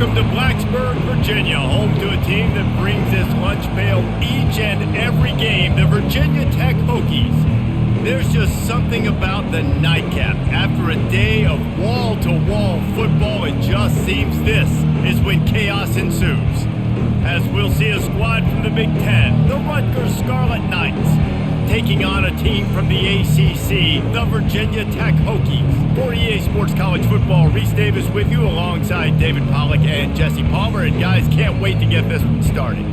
Welcome to Blacksburg, Virginia, home to a team that brings this lunch pail each and every game, the Virginia Tech Hokies. There's just something about the nightcap. After a day of wall-to-wall football, it just seems this is when chaos ensues. As we'll see a squad from the Big Ten, the Rutgers Scarlet Knights, taking on a team from the ACC, the Virginia Tech Hokies. For EA Sports College Football, Reese Davis with you alongside David Pollack and Jesse Palmer. And guys, can't wait to get this one started.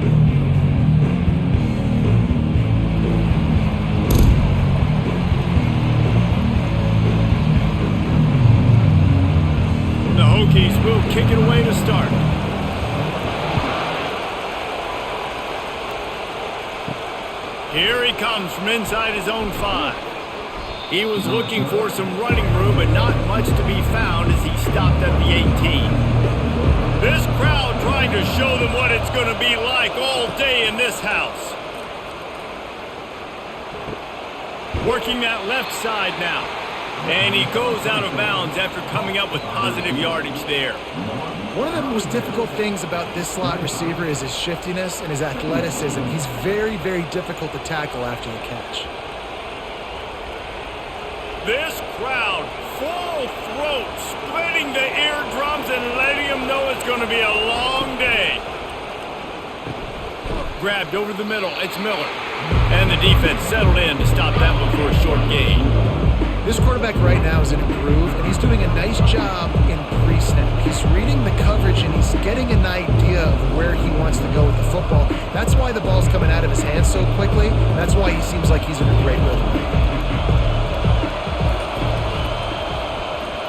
The Hokies will kick it away to start. Here he comes from inside his own 5. He was looking for some running room, but not much to be found as he stopped at the 18. This crowd trying to show them what it's going to be like all day in this house. Working that left side now. And he goes out of bounds after coming up with positive yardage there. One of the most difficult things about this slot receiver is his shiftiness and his athleticism. He's very, very difficult to tackle after the catch. This crowd, full throat, splitting the eardrums and letting them know it's going to be a long day. Grabbed over the middle, it's Miller. And the defense settled in to stop that one for a short gain. This quarterback right now is in a groove, and he's doing a nice job in pre-snap. He's reading the coverage, and he's getting an idea of where he wants to go with the football. That's why the ball's coming out of his hands so quickly. That's why he seems like he's in a great rhythm.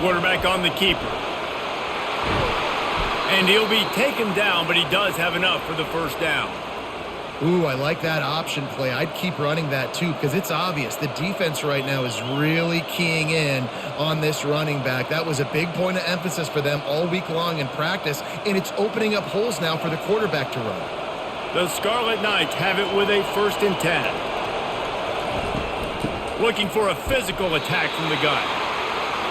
Quarterback on the keeper. And he'll be taken down, but he does have enough for the first down. Ooh, I like that option play. I'd keep running that too because it's obvious. The defense right now is really keying in on this running back. That was a big point of emphasis for them all week long in practice, and it's opening up holes now for the quarterback to run. The Scarlet Knights have it with a 1st and 10. Looking for a physical attack from the gun.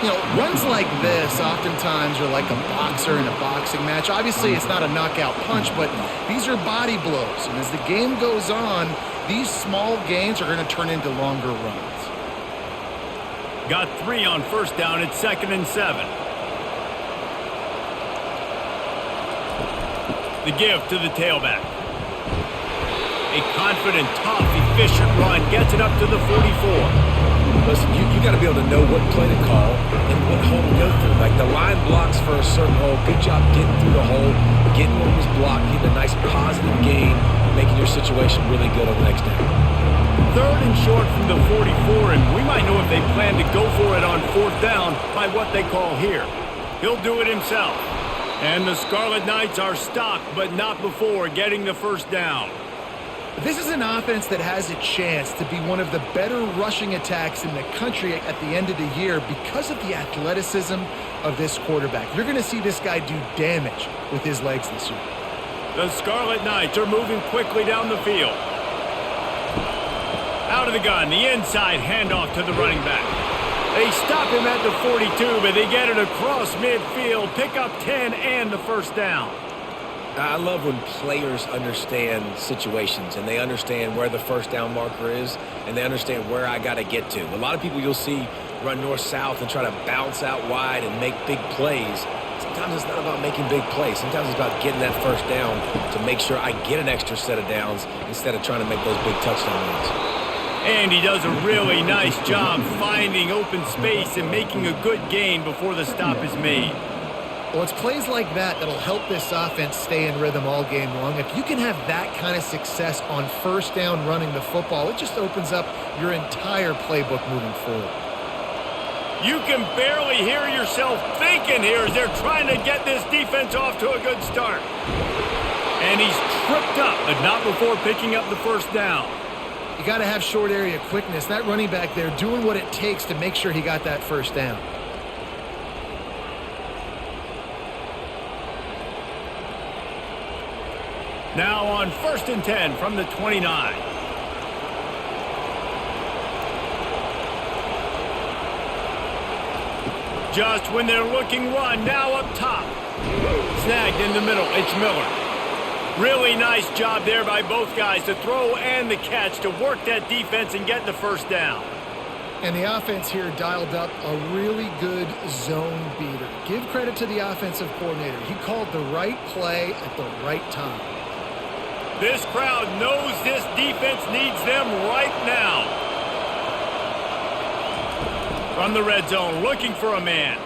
You know, runs like this oftentimes are like a boxer in a boxing match. Obviously, it's not a knockout punch, but these are body blows. And as the game goes on, these small gains are going to turn into longer runs. Got 3 on 1st down. It's 2nd and 7. The give to the tailback. A confident, tough, efficient run gets it up to the 44. Listen, you got to be able to know what play to call and what hole to go through. Like the line blocks for a certain hole. Good job getting through the hole, getting what was blocked, getting a nice positive gain, making your situation really good on the next down. 3rd and short from the 44, and we might know if they plan to go for it on 4th down by what they call here. He'll do it himself. And the Scarlet Knights are stopped, but not before getting the 1st down. This is an offense that has a chance to be one of the better rushing attacks in the country at the end of the year because of the athleticism of this quarterback. You're going to see this guy do damage with his legs this year. The Scarlet Knights are moving quickly down the field. Out of the gun, the inside handoff to the running back. They stop him at the 42, but they get it across midfield, pick up 10 and the 1st down. I love when players understand situations and they understand where the 1st down marker is and they understand where I got to get to. A lot of people you'll see run north-south and try to bounce out wide and make big plays. Sometimes it's not about making big plays. Sometimes it's about getting that 1st down to make sure I get an extra set of downs instead of trying to make those big touchdown runs. And he does a really nice job finding open space and making a good gain before the stop is made. Well, it's plays like that that'll help this offense stay in rhythm all game long. If you can have that kind of success on 1st down running the football, it just opens up your entire playbook moving forward. You can barely hear yourself thinking here as they're trying to get this defense off to a good start. And he's tripped up, but not before picking up the 1st down. You got to have short area quickness. That running back there doing what it takes to make sure he got that 1st down. Now on 1st and 10 from the 29. Just when they're looking run, now up top. snagged in the middle. It's Miller. Really nice job there by both guys, the throw and the catch, to work that defense and get the first down. And the offense here dialed up a really good zone beater. Give credit to the offensive coordinator. He called the right play at the right time. This crowd knows this defense needs them right now. From the red zone, looking for a man.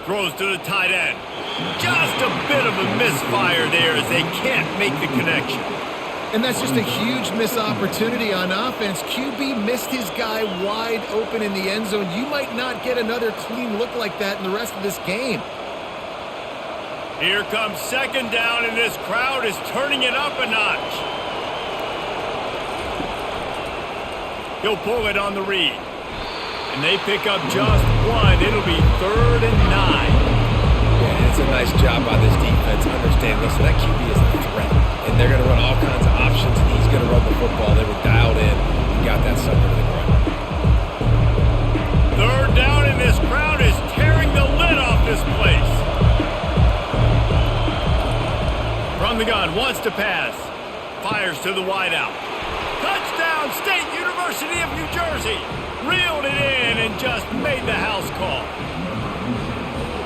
Throws to the tight end. Just a bit of a misfire there as they can't make the connection. And that's just a huge missed opportunity on offense. QB missed his guy wide open in the end zone. You might not get another clean look like that in the rest of this game. Here comes second down, and this crowd is turning it up a notch. He'll pull it on the read. And they pick up just one. It'll be 3rd and 9. Yeah, it's a nice job by this defense. Understand, listen, that QB is a threat. And they're going to run all kinds of options, and he's going to run the football. They were dialed in and got that sucker to the ground. 3rd down, and this crowd is tearing the lid off this place. From the gun, wants to pass. Fires to the wideout. Touchdown, State University of New Jersey. Reeled it in and just made the house call.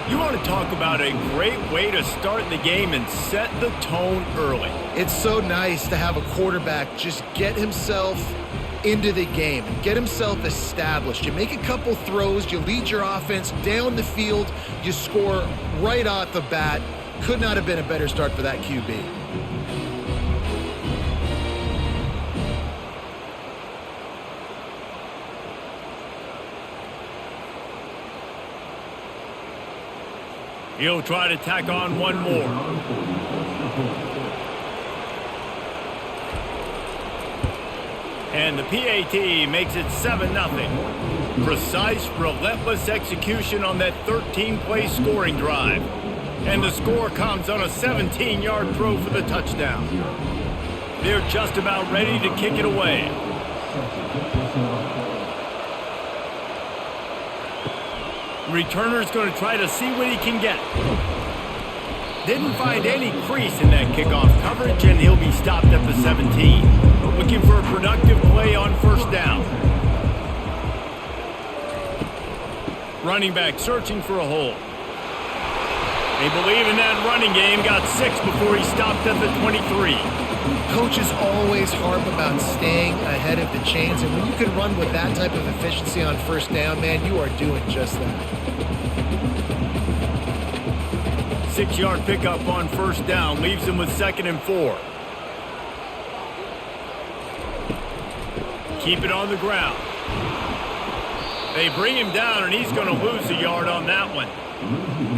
You want to talk about a great way to start the game and set the tone early. It's so nice to have a quarterback just get himself into the game and get himself established. You make a couple throws, you lead your offense down the field, you score right off the bat. Could not have been a better start for that QB. He'll try to tack on one more. And the PAT makes it 7-0. Precise, relentless execution on that 13-play scoring drive. And the score comes on a 17-yard throw for the touchdown. They're just about ready to kick it away. Returner's going to try to see what he can get. Didn't find any crease in that kickoff coverage, and he'll be stopped at the 17. Looking for a productive play on first down. Running back searching for a hole. They believe in that running game. Got 6 before he stopped at the 23. Coaches always harp about staying ahead of the chains, and when you can run with that type of efficiency on first down, man, you are doing just that. 6-yard pickup on first down leaves him with 2nd and 4. Keep it on the ground. They bring him down, and he's going to lose a yard on that one.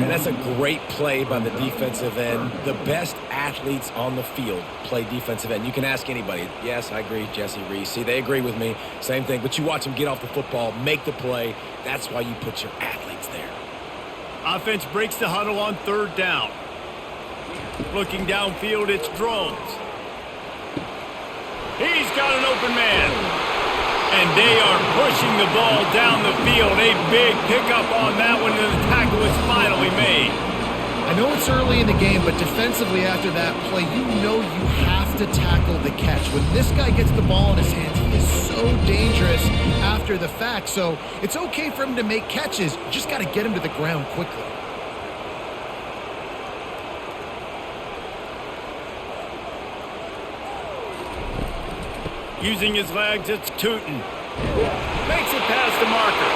And that's a great play by the defensive end. The best athletes on the field play defensive end. You can ask anybody. Yes, I agree, Jesse Reese. See, they agree with me. Same thing. But you watch them get off the football, make the play. That's why you put your athletes there. Offense breaks the huddle on 3rd down. Looking downfield, it's Drones. He's got an open man. And they are pushing the ball down the field. A big pickup on that one, and the tackle is finally made. I know it's early in the game, but defensively after that play, you know you have to tackle the catch. When this guy gets the ball in his hands, he is so dangerous after the fact. So it's okay for him to make catches. You just got to get him to the ground quickly. Using his legs, it's Tootin. Makes it past the marker.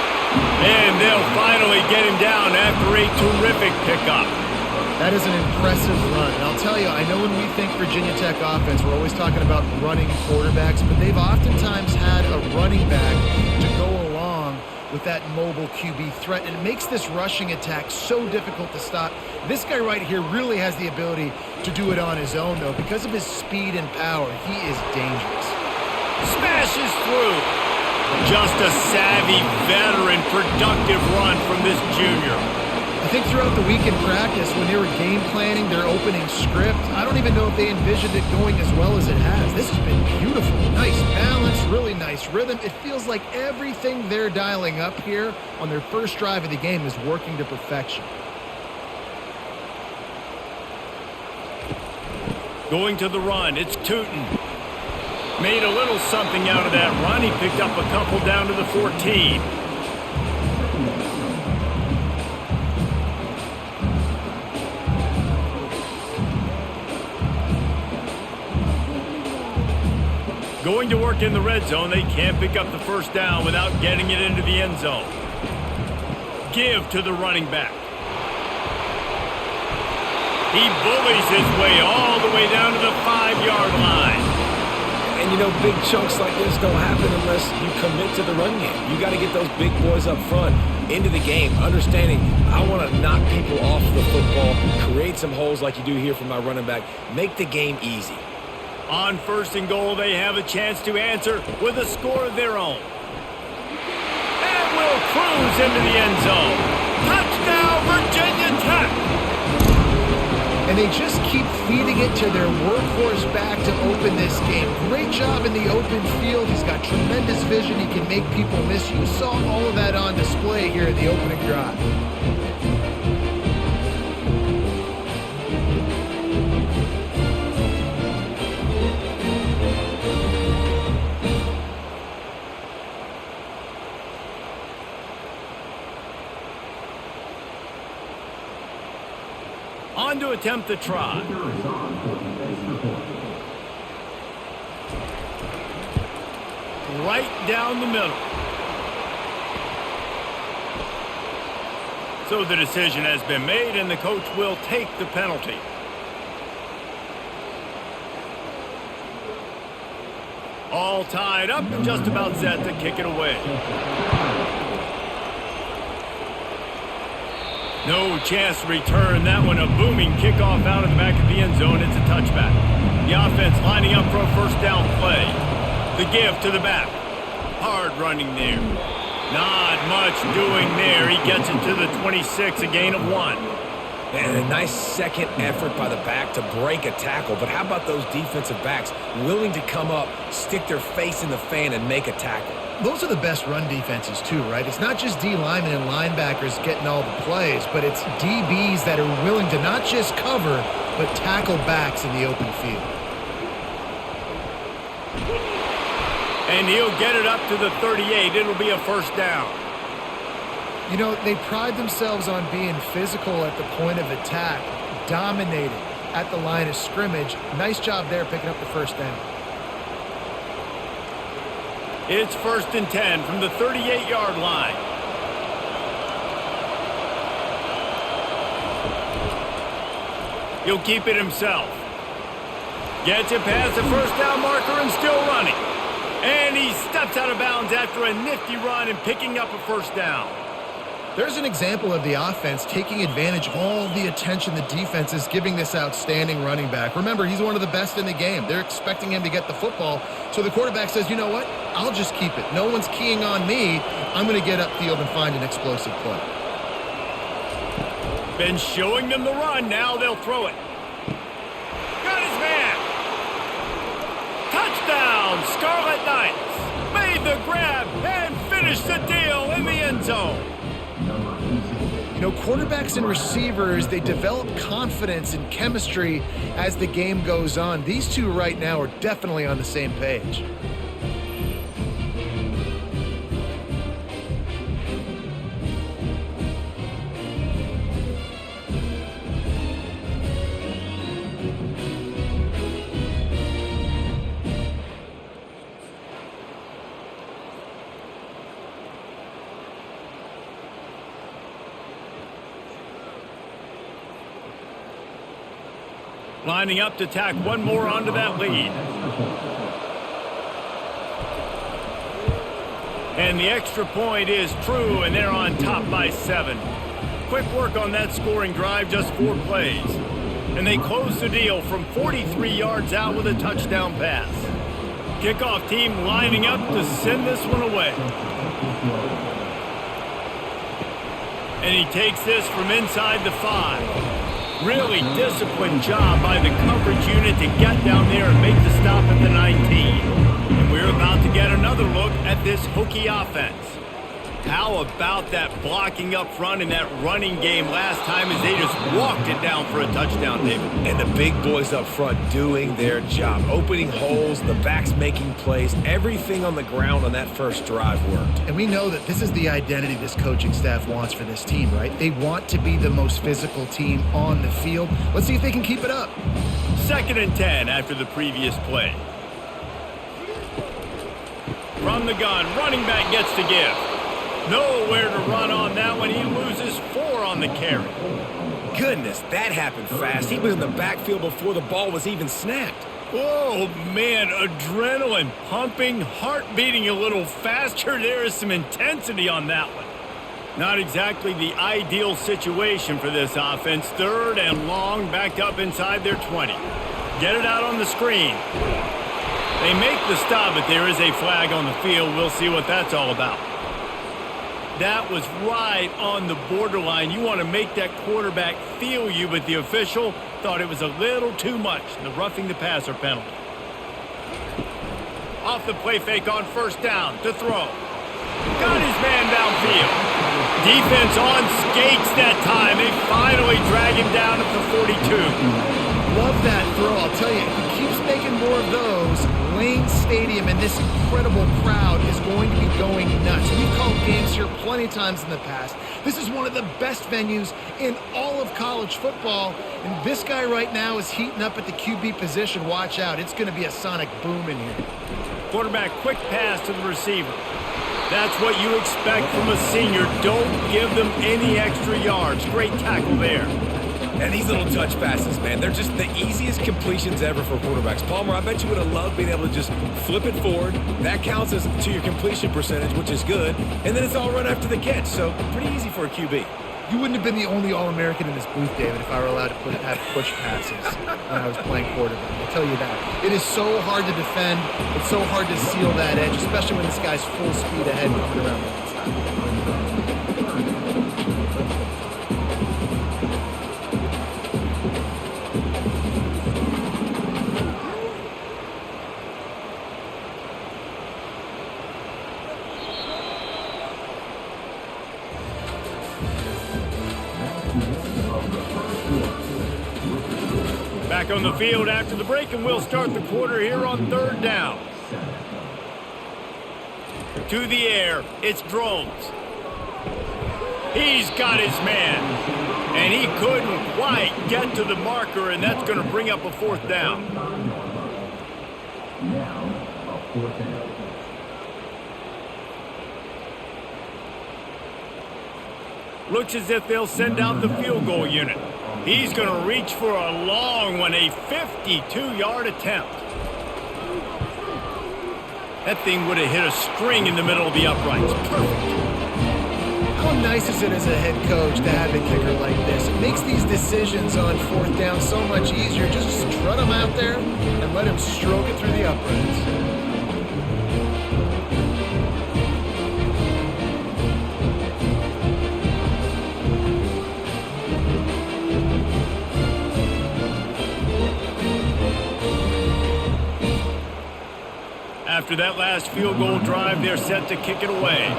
And they'll finally get him down after a terrific pickup. That is an impressive run. And I'll tell you, I know when we think Virginia Tech offense, we're always talking about running quarterbacks, but they've oftentimes had a running back to go along with that mobile QB threat, and it makes this rushing attack so difficult to stop. This guy right here really has the ability to do it on his own, though. Because of his speed and power, he is dangerous. Smashes through. Just a savvy, veteran, productive run from this junior. I think throughout the week in practice, when they were game planning their opening script, I don't even know if they envisioned it going as well as it has. This has been beautiful. Nice balance, really nice rhythm. It feels like everything they're dialing up here on their first drive of the game is working to perfection. Going to the run, it's Tootin. Made a little something out of that run. He picked up a couple down to the 14. Going to work in the red zone. They can't pick up the first down without getting it into the end zone. Give to the running back. He bullies his way all the way down to the 5-yard line. And, you know, big chunks like this don't happen unless you commit to the run game. You got to get those big boys up front into the game, understanding I want to knock people off the football, create some holes like you do here for my running back, make the game easy. On 1st and goal, they have a chance to answer with a score of their own. And will cruise into the end zone. Touchdown, Virginia Tech! And they just keep feeding it to their workhorse back to open this game. Great job in the open field. He's got tremendous vision. He can make people miss. You saw all of that on display here in the opening drive. On to attempt the try. Right down the middle. So the decision has been made, and the coach will take the penalty. All tied up and just about set to kick it away. No chance to return that one. A booming kickoff out of the back of the end zone. It's a touchback. The offense lining up for a first down play. The give to the back. Hard running there. Not much doing there. He gets it to the 26, a gain of 1. And a nice second effort by the back to break a tackle. But how about those defensive backs willing to come up, stick their face in the fan, and make a tackle? Those are the best run defenses too, right? It's not just D linemen and linebackers getting all the plays, but it's DBs that are willing to not just cover, but tackle backs in the open field. And he'll get it up to the 38. It'll be a first down. You know, they pride themselves on being physical at the point of attack, dominating at the line of scrimmage. Nice job there picking up the first down. It's 1st and 10 from the 38-yard line. He'll keep it himself. Gets it past the first down marker and still running. And he steps out of bounds after a nifty run and picking up a first down. There's an example of the offense taking advantage of all the attention the defense is giving this outstanding running back. Remember, he's one of the best in the game. They're expecting him to get the football. So the quarterback says, you know what? I'll just keep it. No one's keying on me. I'm going to get upfield and find an explosive play. Been showing them the run. Now they'll throw it. Got his man. Touchdown, Scarlet Knights. Made the grab and finished the deal in the end zone. You know, quarterbacks and receivers, they develop confidence and chemistry as the game goes on. These two right now are definitely on the same page. Lining up to tack one more onto that lead. And the extra point is true, and they're on top by 7. Quick work on that scoring drive, just 4 plays. And they close the deal from 43 yards out with a touchdown pass. Kickoff team lining up to send this one away. And he takes this from inside the 5. Really disciplined job by the coverage unit to get down there and make the stop at the 19. And we're about to get another look at this Hokie offense. How about that blocking up front in that running game last time as they just walked it down for a touchdown, David? And the big boys up front doing their job. Opening holes, the backs making plays. Everything on the ground on that first drive worked. And we know that this is the identity this coaching staff wants for this team, right? They want to be the most physical team on the field. Let's see if they can keep it up. 2nd and 10 after the previous play. From the gun, running back gets to give. Nowhere to run on that one. He loses 4 on the carry. Goodness, that happened fast. He was in the backfield before the ball was even snapped. Oh, man, adrenaline pumping, heart beating a little faster. There is some intensity on that one. Not exactly the ideal situation for this offense. 3rd and long, backed up inside their 20. Get it out on the screen. They make the stop, but there is a flag on the field. We'll see what that's all about. That was right on the borderline. You want to make that quarterback feel you, but the official thought it was a little too much. The roughing the passer penalty. Off the play fake on 1st down to throw. Got his man downfield. Defense on skates that time. They finally drag him down at the 42. Love that throw. I'll tell you, if he keeps making more of those, Lane Stadium and this incredible crowd is going to be going nuts. We've called games here plenty of times in the past. This is one of the best venues in all of college football, and this guy right now is heating up at the QB position. Watch out. It's going to be a sonic boom in here. Quarterback quick pass to the receiver. That's what you expect from a senior. Don't give them any extra yards. Great tackle there. And these little touch passes, man, they're just the easiest completions ever for quarterbacks. Palmer, I bet you would have loved being able to just flip it forward. That counts as to your completion percentage, which is good. And then it's all run after the catch, so pretty easy for a QB. You wouldn't have been the only All-American in this booth, David, if I were allowed to have push passes when I was playing quarterback. I'll tell you that. It is so hard to defend. It's so hard to seal that edge, especially when this guy's full speed ahead coming around the outside. Back on the field after the break, and we'll start the quarter here on 3rd down. To the air, it's Drones. He's got his man, and he couldn't quite get to the marker, and that's going to bring up a 4th down. Looks as if they'll send out the field goal unit. He's going to reach for a long one, a 52-yard attempt. That thing would have hit a string in the middle of the uprights. Perfect. How nice is it as a head coach to have a kicker like this? It makes these decisions on 4th down so much easier. Just strut him out there and let him stroke it through the uprights. After that last field goal drive, they're set to kick it away.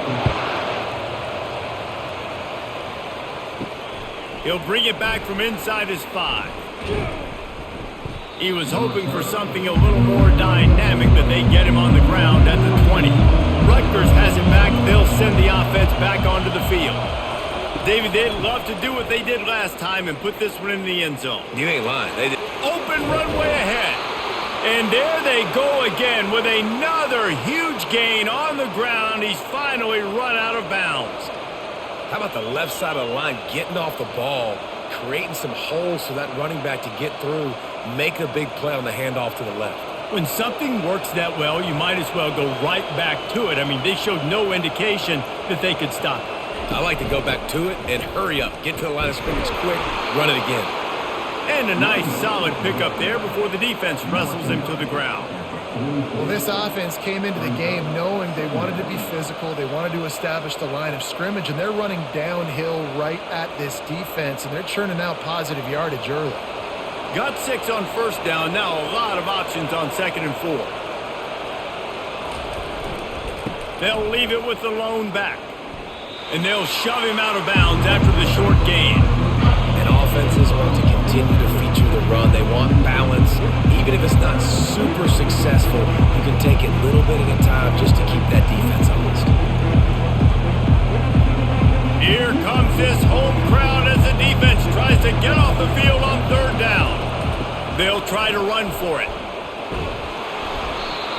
He'll bring it back from inside his 5. He was hoping for something a little more dynamic, but they get him on the ground at the 20. Rutgers has it back. They'll send the offense back onto the field. David, they'd love to do what they did last time and put this one in the end zone. You ain't lying. They did. Open runway ahead. And there they go again with another huge gain on the ground. He's finally run out of bounds. How about the left side of the line getting off the ball, creating some holes for that running back to get through, make a big play on the handoff to the left. When something works that well, you might as well go right back to it. I mean, they showed no indication that they could stop it. I like to go back to it and hurry up. Get to the line of scrimmage quick, run it again. And a nice solid pickup there before the defense wrestles him to the ground. Well, this offense came into the game knowing they wanted to be physical. They wanted to establish the line of scrimmage, and they're running downhill right at this defense, and they're churning out positive yardage early. Got 6 on 1st down. Now a lot of options on 2nd and 4. They'll leave it with the lone back. And they'll shove him out of bounds after the short gain. And offenses want to continue to feature the run. They want balance. Even if it's not super successful, you can take it little bit at a time just to keep that defense honest. Here comes this home crowd as the defense tries to get off the field on third down. They'll try to run for it.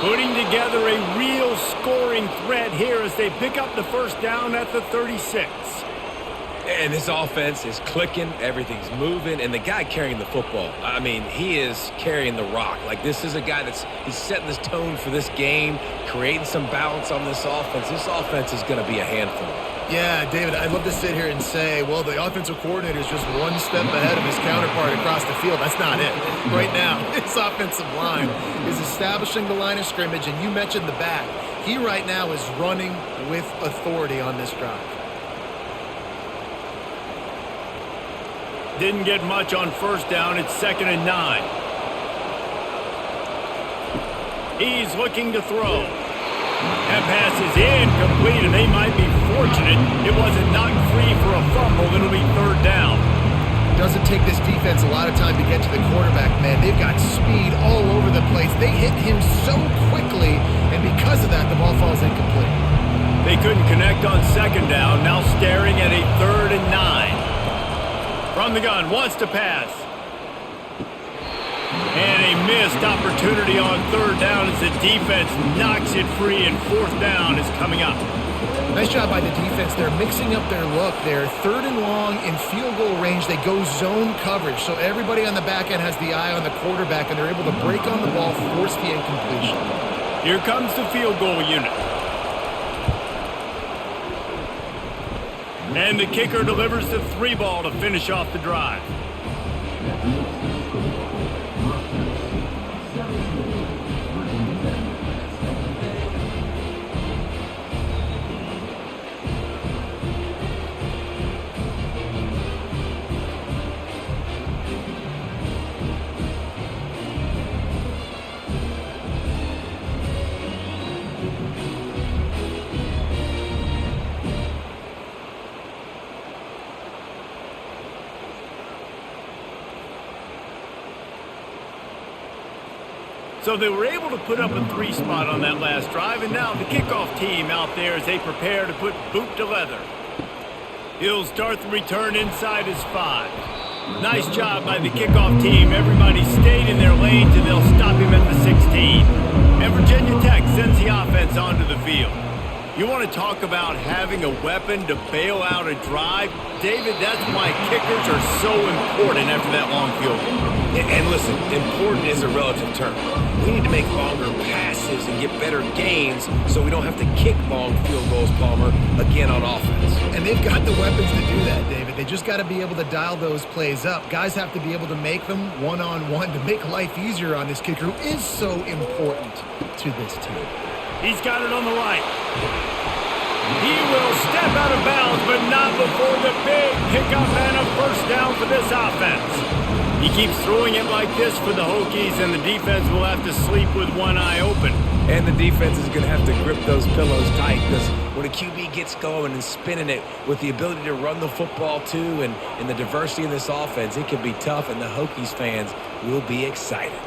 Putting together a real scoring threat here as they pick up the first down at the 36. And this offense is clicking, everything's moving, and the guy carrying the football, I mean, he is carrying the rock. Like, this is a guy he's setting this tone for this game, creating some balance on this offense. This offense is going to be a handful. Yeah, David, I'd love to sit here and say, well, the offensive coordinator is just one step ahead of his counterpart across the field. That's not it. Right now, his offensive line is establishing the line of scrimmage, and you mentioned the back. He right now is running with authority on this drive. Didn't get much on first down. It's 2nd and 9. He's looking to throw. That pass is incomplete, and they might be fortunate it wasn't knocked free for a fumble. It'll be 3rd down. Doesn't take this defense a lot of time to get to the quarterback, man. They've got speed all over the place. They hit him so quickly, and because of that, the ball falls incomplete. They couldn't connect on 2nd down. Now staring at a 3rd and 9. From the gun, wants to pass. And a missed opportunity on 3rd down as the defense knocks it free, and 4th down is coming up. Nice job by the defense. They're mixing up their look. They're 3rd and long in field goal range. They go zone coverage, so everybody on the back end has the eye on the quarterback, and they're able to break on the ball, force the incompletion. Here comes the field goal unit. And the kicker delivers the 3 ball to finish off the drive. So they were able to put up a 3 spot on that last drive, and now the kickoff team out there as they prepare to put boot to leather. He'll start the return inside his 5. Nice job by the kickoff team. Everybody stayed in their lanes, and they'll stop him at the 16. And Virginia Tech sends the offense onto the field. You want to talk about having a weapon to bail out a drive? David, that's why kickers are so important after that long field goal. And listen, important is a relative term. We need to make longer passes and get better gains so we don't have to kick long field goals, Palmer, again on offense. And they've got the weapons to do that, David. They just got to be able to dial those plays up. Guys have to be able to make them one-on-one to make life easier on this kicker who is so important to this team. He's got it on the right. He will step out of bounds, but not before the big pickup and a first down for this offense. He keeps throwing it like this for the Hokies, and the defense will have to sleep with one eye open. And the defense is going to have to grip those pillows tight because when a QB gets going and spinning it with the ability to run the football too and the diversity in this offense, it can be tough, and the Hokies fans will be excited.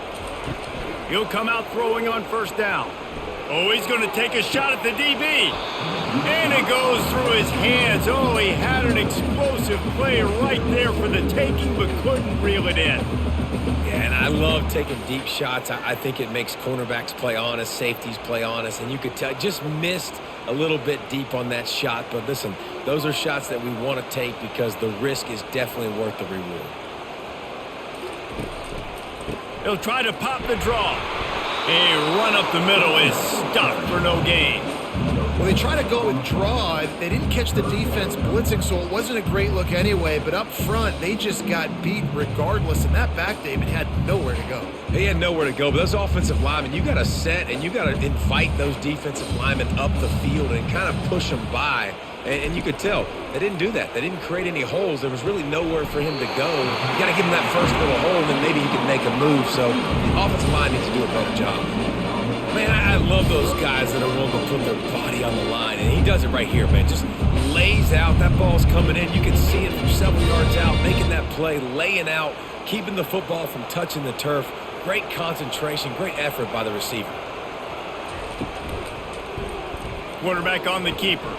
He'll come out throwing on first down. Oh, he's going to take a shot at the DB. And it goes through his hands. Oh, he had an explosive play right there for the taking, but couldn't reel it in. Yeah, and I love taking deep shots. I think it makes cornerbacks play honest, safeties play honest, and you could tell just missed a little bit deep on that shot. But listen, those are shots that we want to take because the risk is definitely worth the reward. He'll try to pop the draw. A run up the middle is stopped for no gain. Well, they try to go and draw. They didn't catch the defense blitzing, so it wasn't a great look anyway. But up front, they just got beat regardless. And that back, David, had nowhere to go. They had nowhere to go. But those offensive linemen, you got to set and you got to invite those defensive linemen up the field and kind of push them by. And you could tell they didn't do that. They didn't create any holes. There was really nowhere for him to go. You got to give him that first little hole, and then maybe he can make a move. So the offensive line needs to do a better job. Man, I love those guys that are willing to put their body on the line, and he does it right here, man. Just lays lays out. That ball's coming in. You can see it from several yards out, making that play, laying out, keeping the football from touching the turf. Great concentration, great effort by the receiver. Quarterback on the keeper.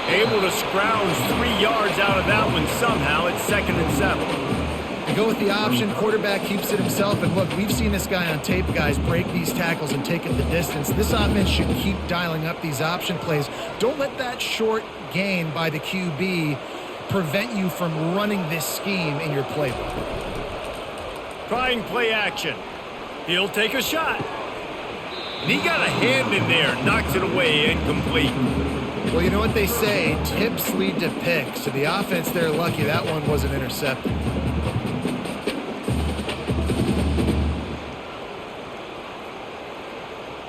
Able to scrounge 3 yards out of that one somehow. It's 2nd and 7. They go with the option. Quarterback keeps it himself. And look, we've seen this guy on tape, guys, break these tackles and take it the distance. This offense should keep dialing up these option plays. Don't let that short gain by the QB prevent you from running this scheme in your playbook. Trying play action. He'll take a shot. And he got a hand in there. Knocks it away, incomplete. Well, you know what they say, tips lead to picks. So the offense, they're lucky that one wasn't intercepted.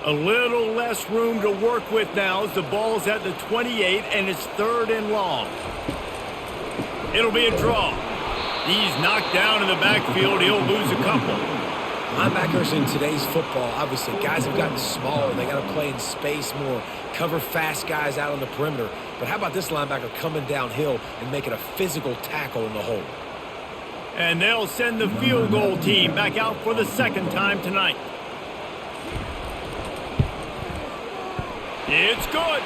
A little less room to work with now as the ball's at the 28 and it's 3rd and long. It'll be a draw. He's knocked down in the backfield. He'll lose a couple. Linebackers in today's football, obviously, guys have gotten smaller. They got to play in space more, cover fast guys out on the perimeter. But how about this linebacker coming downhill and making a physical tackle in the hole? And they'll send the field goal team back out for the 2nd time tonight. It's good.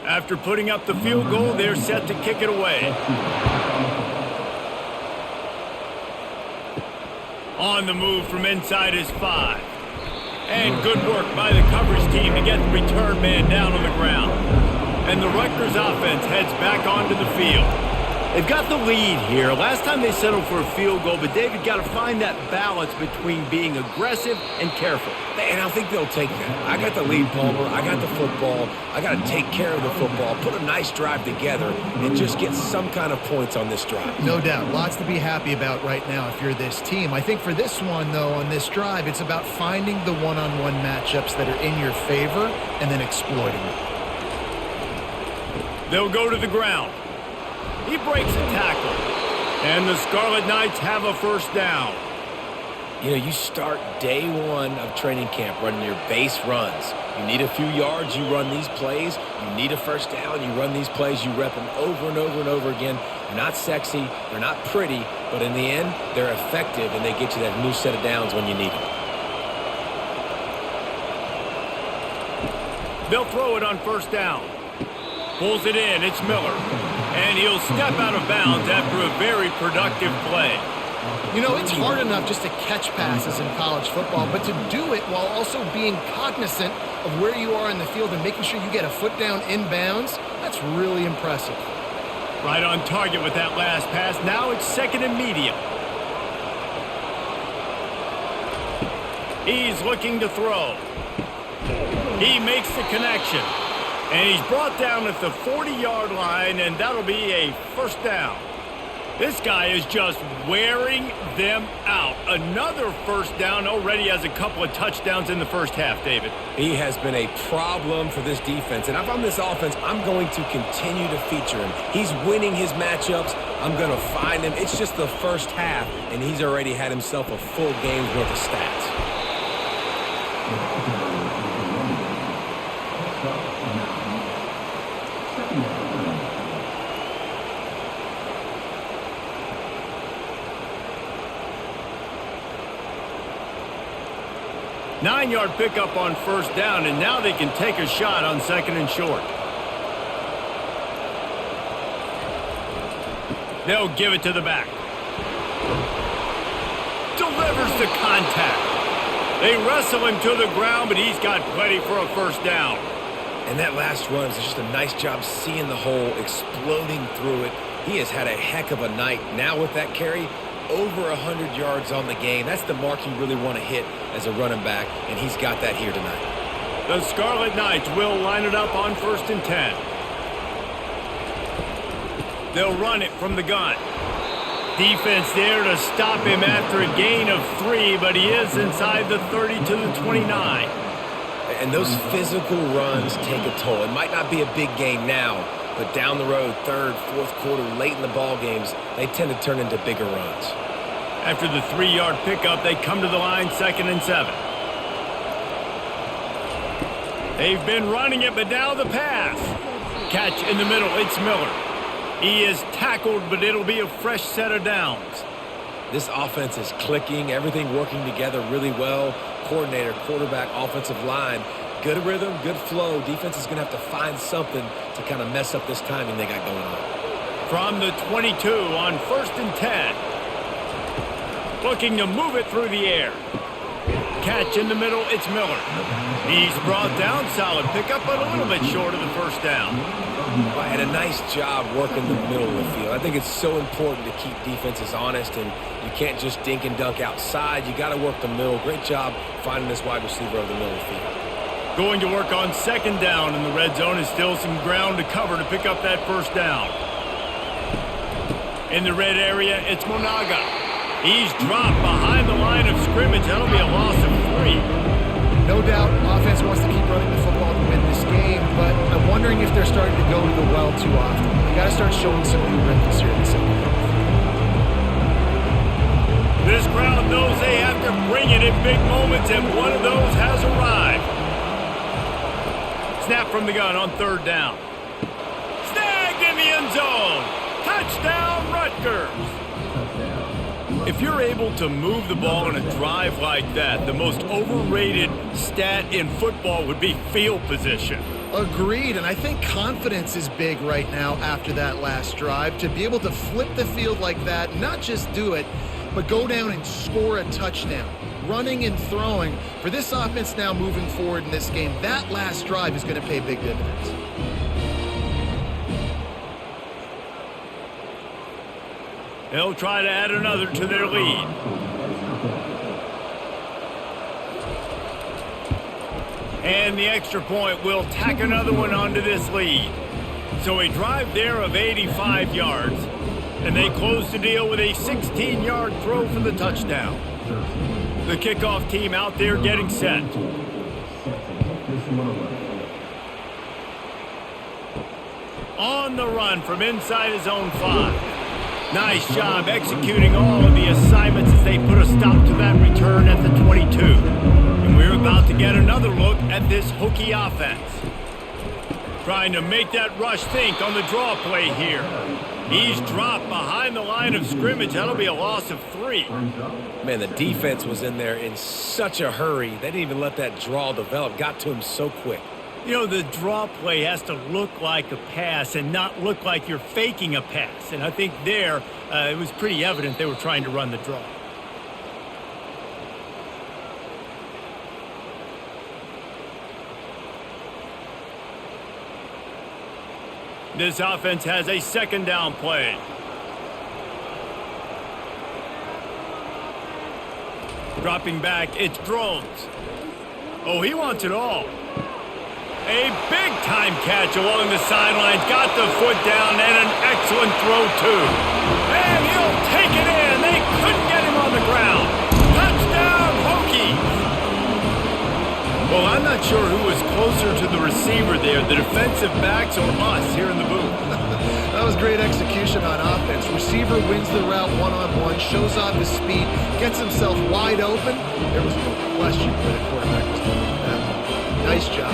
After putting up the field goal, they're set to kick it away. On the move from inside his 5. And good work by the coverage team to get the return man down on the ground. And the Rutgers offense heads back onto the field. They've got the lead here. Last time they settled for a field goal, but David got to find that balance between being aggressive and careful. And I think they'll take that. I got the lead, Palmer. I got the football. I got to take care of the football, put a nice drive together, and just get some kind of points on this drive. No doubt. Lots to be happy about right now if you're this team. I think for this one, though, on this drive, it's about finding the one-on-one matchups that are in your favor and then exploiting them. They'll go to the ground. He breaks a tackle. And the Scarlet Knights have a 1st down. You know, you start day 1 of training camp running your base runs. You need a few yards, you run these plays. You need a 1st down, you run these plays. You rep them over and over and over again. They're not sexy, they're not pretty, but in the end, they're effective, and they get you that new set of downs when you need them. They'll throw it on 1st down. Pulls it in, it's Miller. And he'll step out of bounds after a very productive play. You know, it's hard enough just to catch passes in college football, but to do it while also being cognizant of where you are in the field and making sure you get a foot down inbounds, that's really impressive. Right on target with that last pass. Now it's 2nd and medium. He's looking to throw. He makes the connection. And he's brought down at the 40-yard line, and that'll be a 1st down. This guy is just wearing them out. Another 1st down. Already has a couple of touchdowns in the 1st half, David. He has been a problem for this defense. And if I'm this offense, I'm going to continue to feature him. He's winning his matchups. I'm going to find him. It's just the 1st half, and he's already had himself a full game's worth of stats. 9-yard pickup on 1st down, and now they can take a shot on 2nd and short. They'll give it to the back. Delivers the contact. They wrestle him to the ground, but he's got plenty for a 1st down. And that last run is just a nice job seeing the hole, exploding through it. He has had a heck of a night. Now with that carry, over 100 yards on the game. That's the mark you really want to hit as a running back, and he's got that here tonight. The Scarlet Knights will line it up on 1st and 10. They'll run it from the gun. Defense there to stop him after a gain of 3, but he is inside the 30 to the 29. And those physical runs take a toll. It might not be a big gain now, but down the road, third, fourth quarter, late in the ball games, they tend to turn into bigger runs. After the 3-yard pickup, they come to the line, 2nd and 7. They've been running it, but now the pass. Catch in the middle, it's Miller. He is tackled, but it'll be a fresh set of downs. This offense is clicking, everything working together really well. Coordinator, quarterback, offensive line, good rhythm, good flow. Defense is going to have to find something to kind of mess up this timing they got going on. From the 22 on 1st and 10. Looking to move it through the air. Catch in the middle, it's Miller. He's brought down, solid pickup, but a little bit short of the first down. And a nice job working the middle of the field. I think it's so important to keep defenses honest, and you can't just dink and dunk outside. You got to work the middle. Great job finding this wide receiver over the middle of the field. Going to work on 2nd down in the red zone, is still some ground to cover to pick up that first down. In the red area, it's Monaga. He's dropped behind the line of scrimmage. That'll be a loss of 3. No doubt, offense wants to keep running the football to win this game, but I'm wondering if they're starting to go to the well too often. You got to start showing some new rhythms here in the second half. This crowd knows they have to bring it in big moments, and one of those has arrived. Snap from the gun on 3rd down. Snagged in the end zone. Touchdown, Rutgers. If you're able to move the ball in a drive like that, the most overrated stat in football would be field position. Agreed, and I think confidence is big right now after that last drive. To be able to flip the field like that, not just do it, but go down and score a touchdown. Running and throwing. For this offense now moving forward in this game, that last drive is going to pay big dividends. They'll try to add another to their lead. And the extra point will tack another one onto this lead. So a drive there of 85 yards. And they close the deal with a 16-yard throw for the touchdown. The kickoff team out there getting set. On the run from inside his own 5. Nice job executing all of the assignments as they put a stop to that return at the 22. And we're about to get another look at this Hokie offense. Trying to make that rush think on the draw play here. He's dropped behind the line of scrimmage. That'll be a loss of 3. Man, the defense was in there in such a hurry. They didn't even let that draw develop. Got to him so quick. You know, the draw play has to look like a pass and not look like you're faking a pass. And I think there, it was pretty evident they were trying to run the draw. This offense has a 2nd down play. Dropping back, it's Drones. Oh, he wants it all. A big-time catch along the sidelines. Got the foot down and an excellent throw, too. And he'll take it in. They couldn't get him on the ground. Touchdown, Hokies. Well, I'm not sure who was closer to the receiver there, the defensive backs or us here in the booth. That was great execution on offense. Receiver wins the route one-on-one, shows off his speed, gets himself wide open. There was no question where the quarterback was going with that one. Nice job.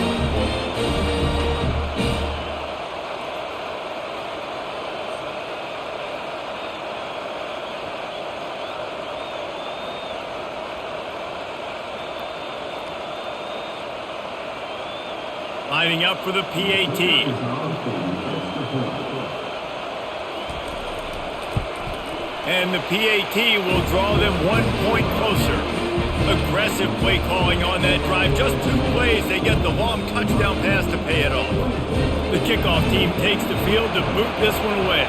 Lining up for the PAT. And the PAT will draw them 1 point closer. Aggressive play calling on that drive. Just 2 plays, they get the long touchdown pass to pay it off. The kickoff team takes the field to boot this one away.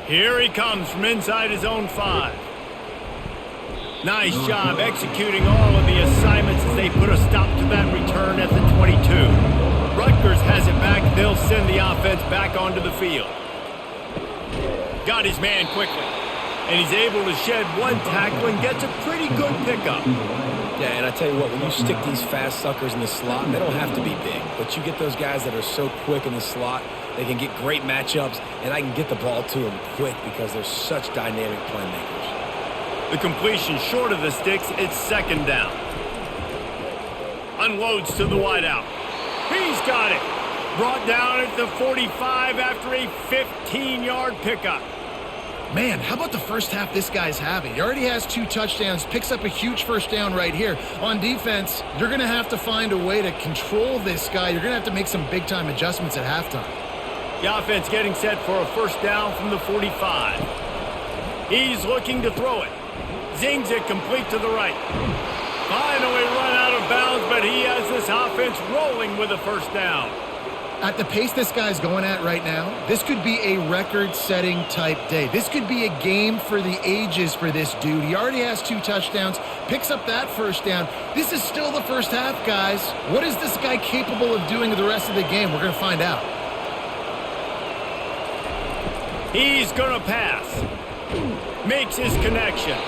Here he comes from inside his own 5. Nice job executing all of the assignments as they put a stop to that return at the 22. Rutgers has it back. They'll send the offense back onto the field. Got his man quickly. And he's able to shed one tackle and gets a pretty good pickup. Yeah, and I tell you what, when you stick these fast suckers in the slot, they don't have to be big. But you get those guys that are so quick in the slot, they can get great matchups, and I can get the ball to them quick because they're such dynamic playmakers. The completion short of the sticks, it's second down. Unloads to the wideout. He's got it. Brought down at the 45 after a 15-yard pickup. Man, how about the first half this guy's having? He already has 2 touchdowns, picks up a huge first down right here. On defense, you're going to have to find a way to control this guy. You're going to have to make some big-time adjustments at halftime. The offense getting set for a first down from the 45. He's looking to throw it. Zings it complete to the right. Finally run out of bounds, but he has this offense rolling with a first down. At the pace this guy's going at right now, this could be a record-setting type day. This could be a game for the ages for this dude. He already has 2 touchdowns, picks up that first down. This is still the first half, guys. What is this guy capable of doing the rest of the game? We're going to find out. He's going to pass. Makes his connection.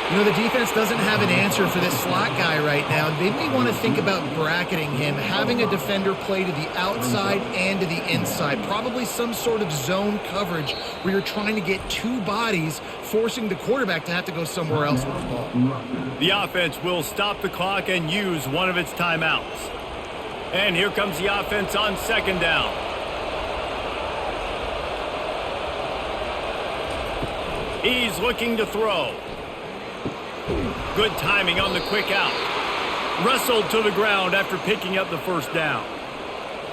You know, the defense doesn't have an answer for this slot guy right now. They may want to think about bracketing him, having a defender play to the outside and to the inside. Probably some sort of zone coverage where you're trying to get 2 bodies, forcing the quarterback to have to go somewhere else with the ball. The offense will stop the clock and use one of its timeouts. And here comes the offense on second down. He's looking to throw. Good timing on the quick out. Wrestled to the ground after picking up the first down.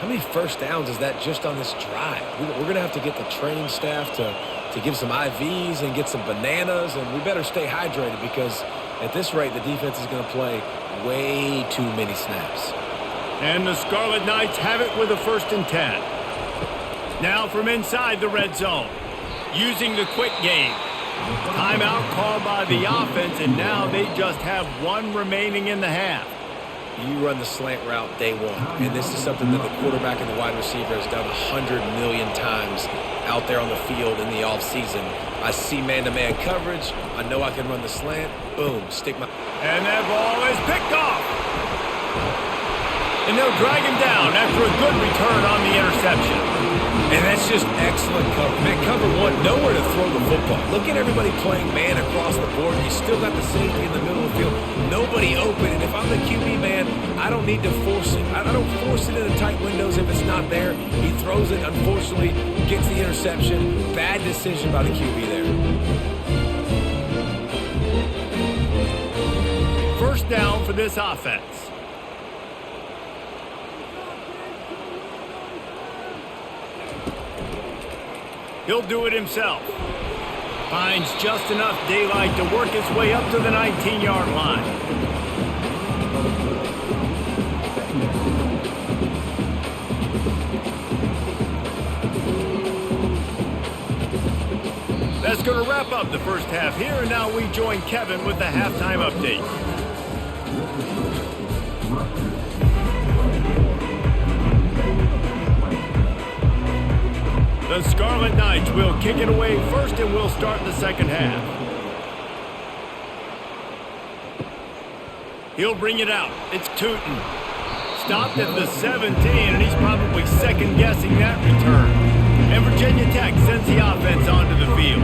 How many first downs is that just on this drive? We're going to have to get the training staff to give some IVs and get some bananas, and we better stay hydrated because at this rate, the defense is going to play way too many snaps. And the Scarlet Knights have it with a 1st and 10. Now from inside the red zone. Using the quick game. Timeout called by the offense, and now they just have 1 remaining in the half. You run the slant route day 1, and this is something that the quarterback and the wide receiver has done 100 million times out there on the field in the offseason. I see man-to-man coverage. I know I can run the slant. Boom, stick my... And that ball is picked off. And they'll drag him down after a good return on the interception. And that's just excellent cover. Man, cover 1, nowhere to throw the football. Look at everybody playing man across the board. You still got the safety in the middle of the field. Nobody open. And if I'm the QB man, I don't need to force it. I don't force it in the tight windows if it's not there. He throws it, unfortunately, gets the interception. Bad decision by the QB there. First down for this offense. He'll do it himself. Finds just enough daylight to work his way up to the 19-yard line. That's going to wrap up the first half here, and now we join Kevin with the halftime update. The Scarlet Knights will kick it away first, and we'll start the second half. He'll bring it out. It's Tootin. Stopped at the 17, and he's probably second-guessing that return. And Virginia Tech sends the offense onto the field.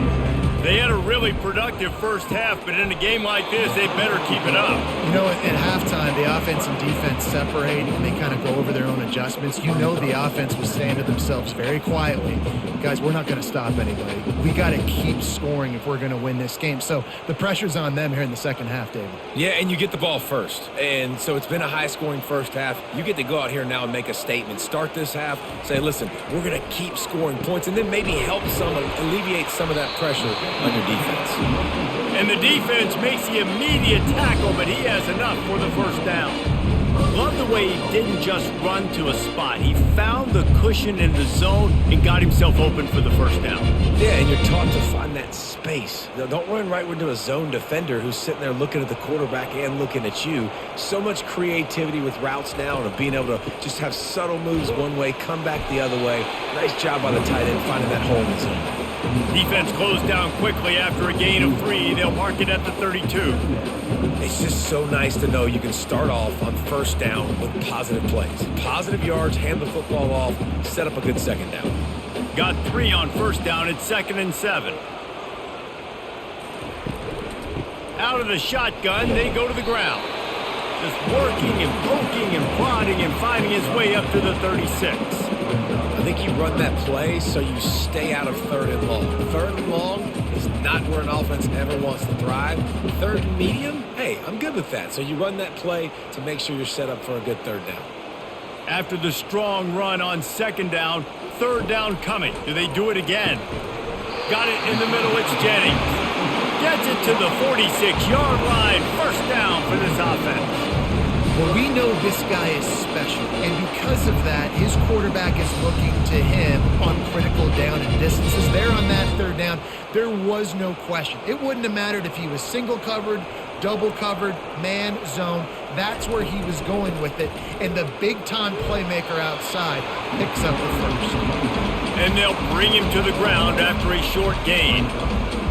They had a really productive first half, but in a game like this, they better keep it up. You know, at halftime, the offense and defense separate, and they kind of go over their own adjustments. You know the offense was saying to themselves very quietly, guys, we're not going to stop anybody. We got to keep scoring if we're going to win this game. So the pressure's on them here in the second half, David. Yeah, and you get the ball first. And so it's been a high-scoring first half. You get to go out here now and make a statement. Start this half, say, listen, we're going to keep scoring points, and then maybe help alleviate some of that pressure on your defense. And the defense makes the immediate tackle, but he has enough for the first down. Love the way he didn't just run to a spot. He found the cushion in the zone and got himself open for the first down. Yeah, and you're taught to find that space. Don't run right into a zone defender who's sitting there looking at the quarterback and looking at you. So much creativity with routes now and being able to just have subtle moves one way, come back the other way. Nice job by the tight end finding that hole in the zone. Defense closed down quickly after a gain of 3. They'll mark it at the 32. It's just so nice to know you can start off on first down with positive plays. Positive yards, hand the football off, set up a good second down. Got 3 on first down. It's 2nd and 7. Out of the shotgun, they go to the ground. Just working and poking and prodding and finding his way up to the 36. I think you run that play so you stay out of 3rd and long. 3rd and long is not where an offense ever wants to thrive. 3rd and medium, hey, I'm good with that. So you run that play to make sure you're set up for a good 3rd down. After the strong run on 2nd down, 3rd down coming. Do they do it again? Got it in the middle. It's Jennings. Gets it to the 46-yard line. First down for this offense. Well, we know this guy is special, and because of that, his quarterback is looking to him on critical down and distances. There on that 3rd down, there was no question. It wouldn't have mattered if he was single covered, double covered, man, zone. That's where he was going with it, and the big-time playmaker outside picks up the first. And they'll bring him to the ground after a short gain.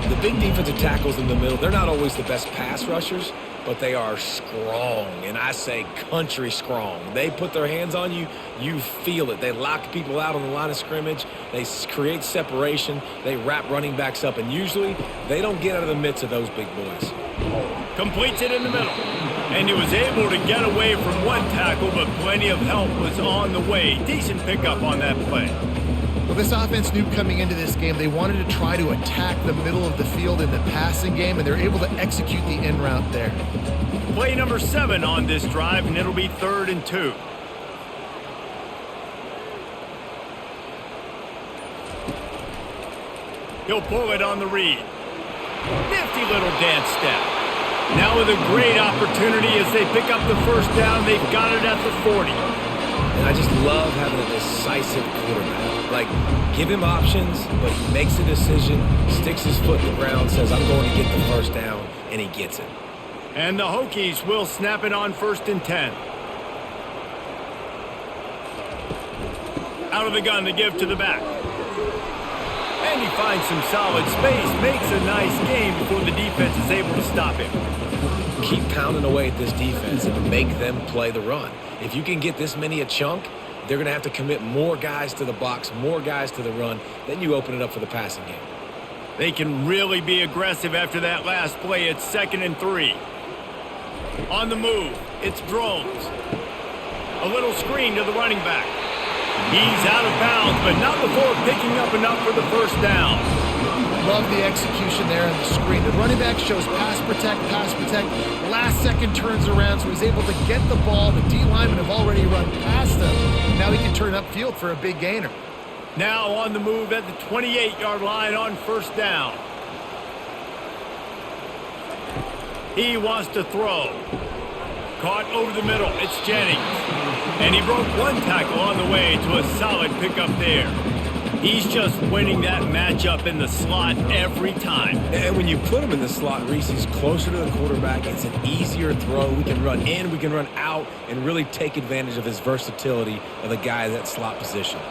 The big defensive tackles in the middle, they're not always the best pass rushers, but they are strong, and I say country strong. They put their hands on you, you feel it. They lock people out on the line of scrimmage. They create separation. They wrap running backs up, and usually they don't get out of the midst of those big boys. Completes it in the middle, and he was able to get away from one tackle, but plenty of help was on the way. Decent pickup on that play. Well, this offense knew coming into this game they wanted to try to attack the middle of the field in the passing game, and they're able to execute the in route there. Play number 7 on this drive, and it'll be 3rd and 2. He'll pull it on the read. Nifty little dance step. Now with a great opportunity as they pick up the first down. They've got it at the 40. And I just love having a decisive quarterback. Like, give him options, but he makes a decision, sticks his foot in the ground, says, I'm going to get the first down, and he gets it. And the Hokies will snap it on 1st and 10. Out of the gun to give to the back. And he finds some solid space, makes a nice gain before the defense is able to stop him. Keep pounding away at this defense and make them play the run. If you can get this many a chunk, they're going to have to commit more guys to the box, more guys to the run. Then you open it up for the passing game. They can really be aggressive after that last play. It's 2nd and 3. On the move, it's Drones. A little screen to the running back. He's out of bounds, but not before picking up enough for the first down. Love the execution there on the screen. The running back shows pass protect, last second turns around, so he's able to get the ball. The D-linemen have already run past him. Now he can turn upfield for a big gainer. Now on the move at the 28-yard line on first down. He wants to throw. Caught over the middle. It's Jennings. And he broke one tackle on the way to a solid pickup there. He's just winning that matchup in the slot every time. And when you put him in the slot, Reese, he's closer to the quarterback. It's an easier throw. We can run in, we can run out, and really take advantage of his versatility of the guy in that slot position.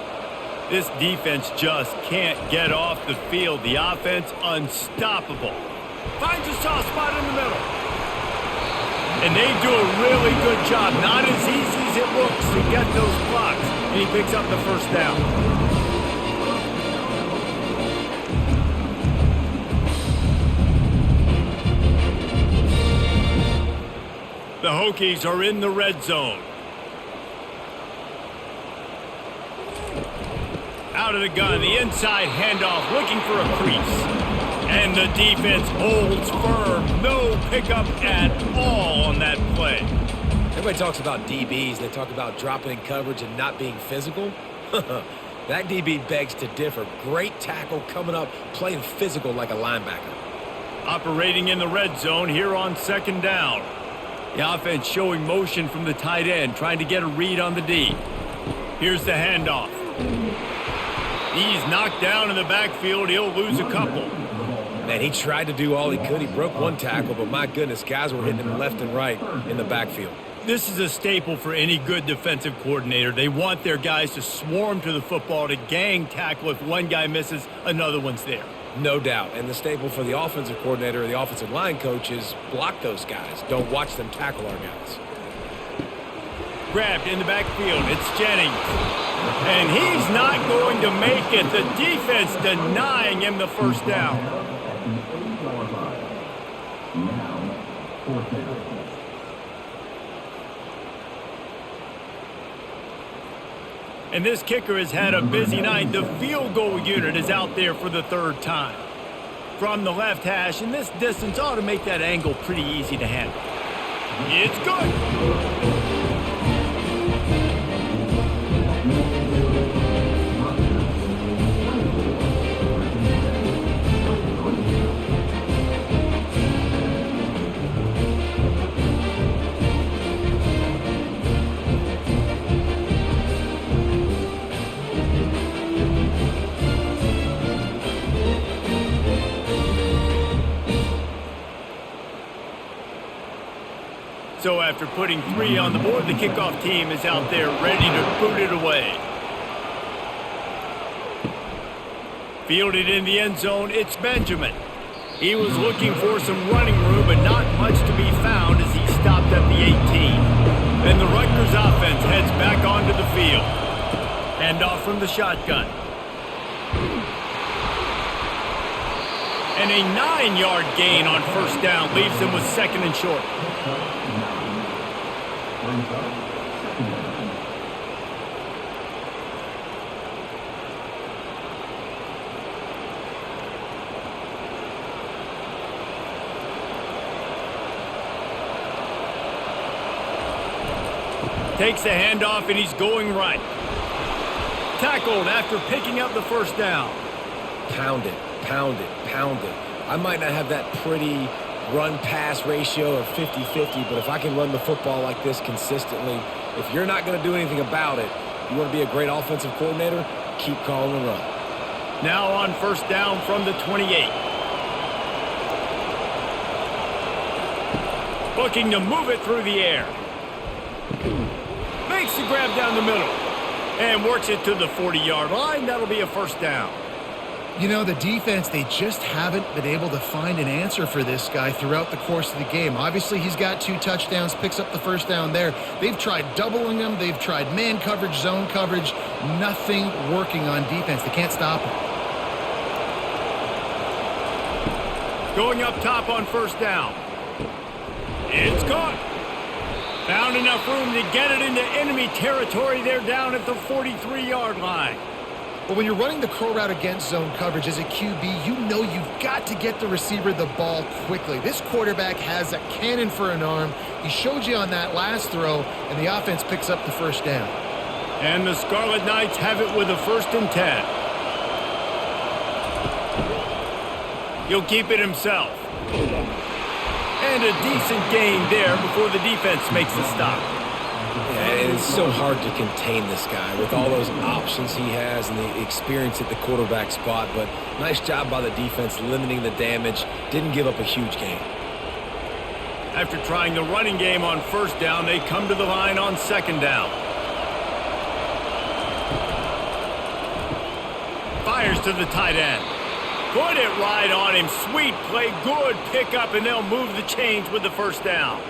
This defense just can't get off the field. The offense unstoppable. Finds a soft spot in the middle. And they do a really good job. Not as easy as it looks to get those blocks. And he picks up the first down. The Hokies are in the red zone. Out of the gun, the inside handoff, looking for a crease. And the defense holds firm. No pickup at all on that play. Everybody talks about DBs. They talk about dropping in coverage and not being physical. That DB begs to differ. Great tackle coming up, playing physical like a linebacker. Operating in the red zone here on second down. The offense showing motion from the tight end, trying to get a read on the D. Here's the handoff. He's knocked down in the backfield. He'll lose a couple. Man, he tried to do all he could. He broke one tackle, but my goodness, guys were hitting him left and right in the backfield. This is a staple for any good defensive coordinator. They want their guys to swarm to the football, to gang tackle. If one guy misses, another one's there. No doubt. And the staple for the offensive coordinator or the offensive line coach is block those guys. Don't watch them tackle our guys. Grabbed in the backfield. It's Jennings. And he's not going to make it. The defense denying him the first down. And this kicker has had a busy night. The field goal unit is out there for the third time. From the left hash, and this distance ought to make that angle pretty easy to handle. It's good. So after putting 3 on the board, the kickoff team is out there ready to boot it away. Fielded in the end zone, it's Benjamin. He was looking for some running room, but not much to be found as he stopped at the 18. Then the Rutgers offense heads back onto the field. Handoff from the shotgun. And a 9-yard gain on first down leaves him with 2nd and short. Takes a handoff and he's going right. Tackled after picking up the first down. Pound it, pound it, pound it. I might not have that pretty run-pass ratio of 50-50, but if I can run the football like this consistently, if you're not going to do anything about it, you want to be a great offensive coordinator, keep calling the run. Now on first down from the 28. Looking to move it through the air. Makes the grab down the middle. And works it to the 40-yard line. That'll be a first down. You know, the defense, they just haven't been able to find an answer for this guy throughout the course of the game. Obviously, he's got 2 touchdowns, picks up the first down there. They've tried doubling him. They've tried man coverage, zone coverage. Nothing working on defense. They can't stop him. Going up top on first down. It's caught. Found enough room to get it into enemy territory. They're down at the 43-yard line. But when you're running the curl route against zone coverage as a QB, you know you've got to get the receiver the ball quickly. This quarterback has a cannon for an arm. He showed you on that last throw, and the offense picks up the first down. And the Scarlet Knights have it with a 1st and 10. He'll keep it himself. And a decent gain there before the defense makes the stop. Yeah, and it's so hard to contain this guy with all those options he has and the experience at the quarterback spot. But nice job by the defense limiting the damage. Didn't give up a huge gain. After trying the running game on first down, they come to the line on 2nd down. Fires to the tight end. Put it right on him. Sweet play. Good pickup, and they'll move the chains with the first down.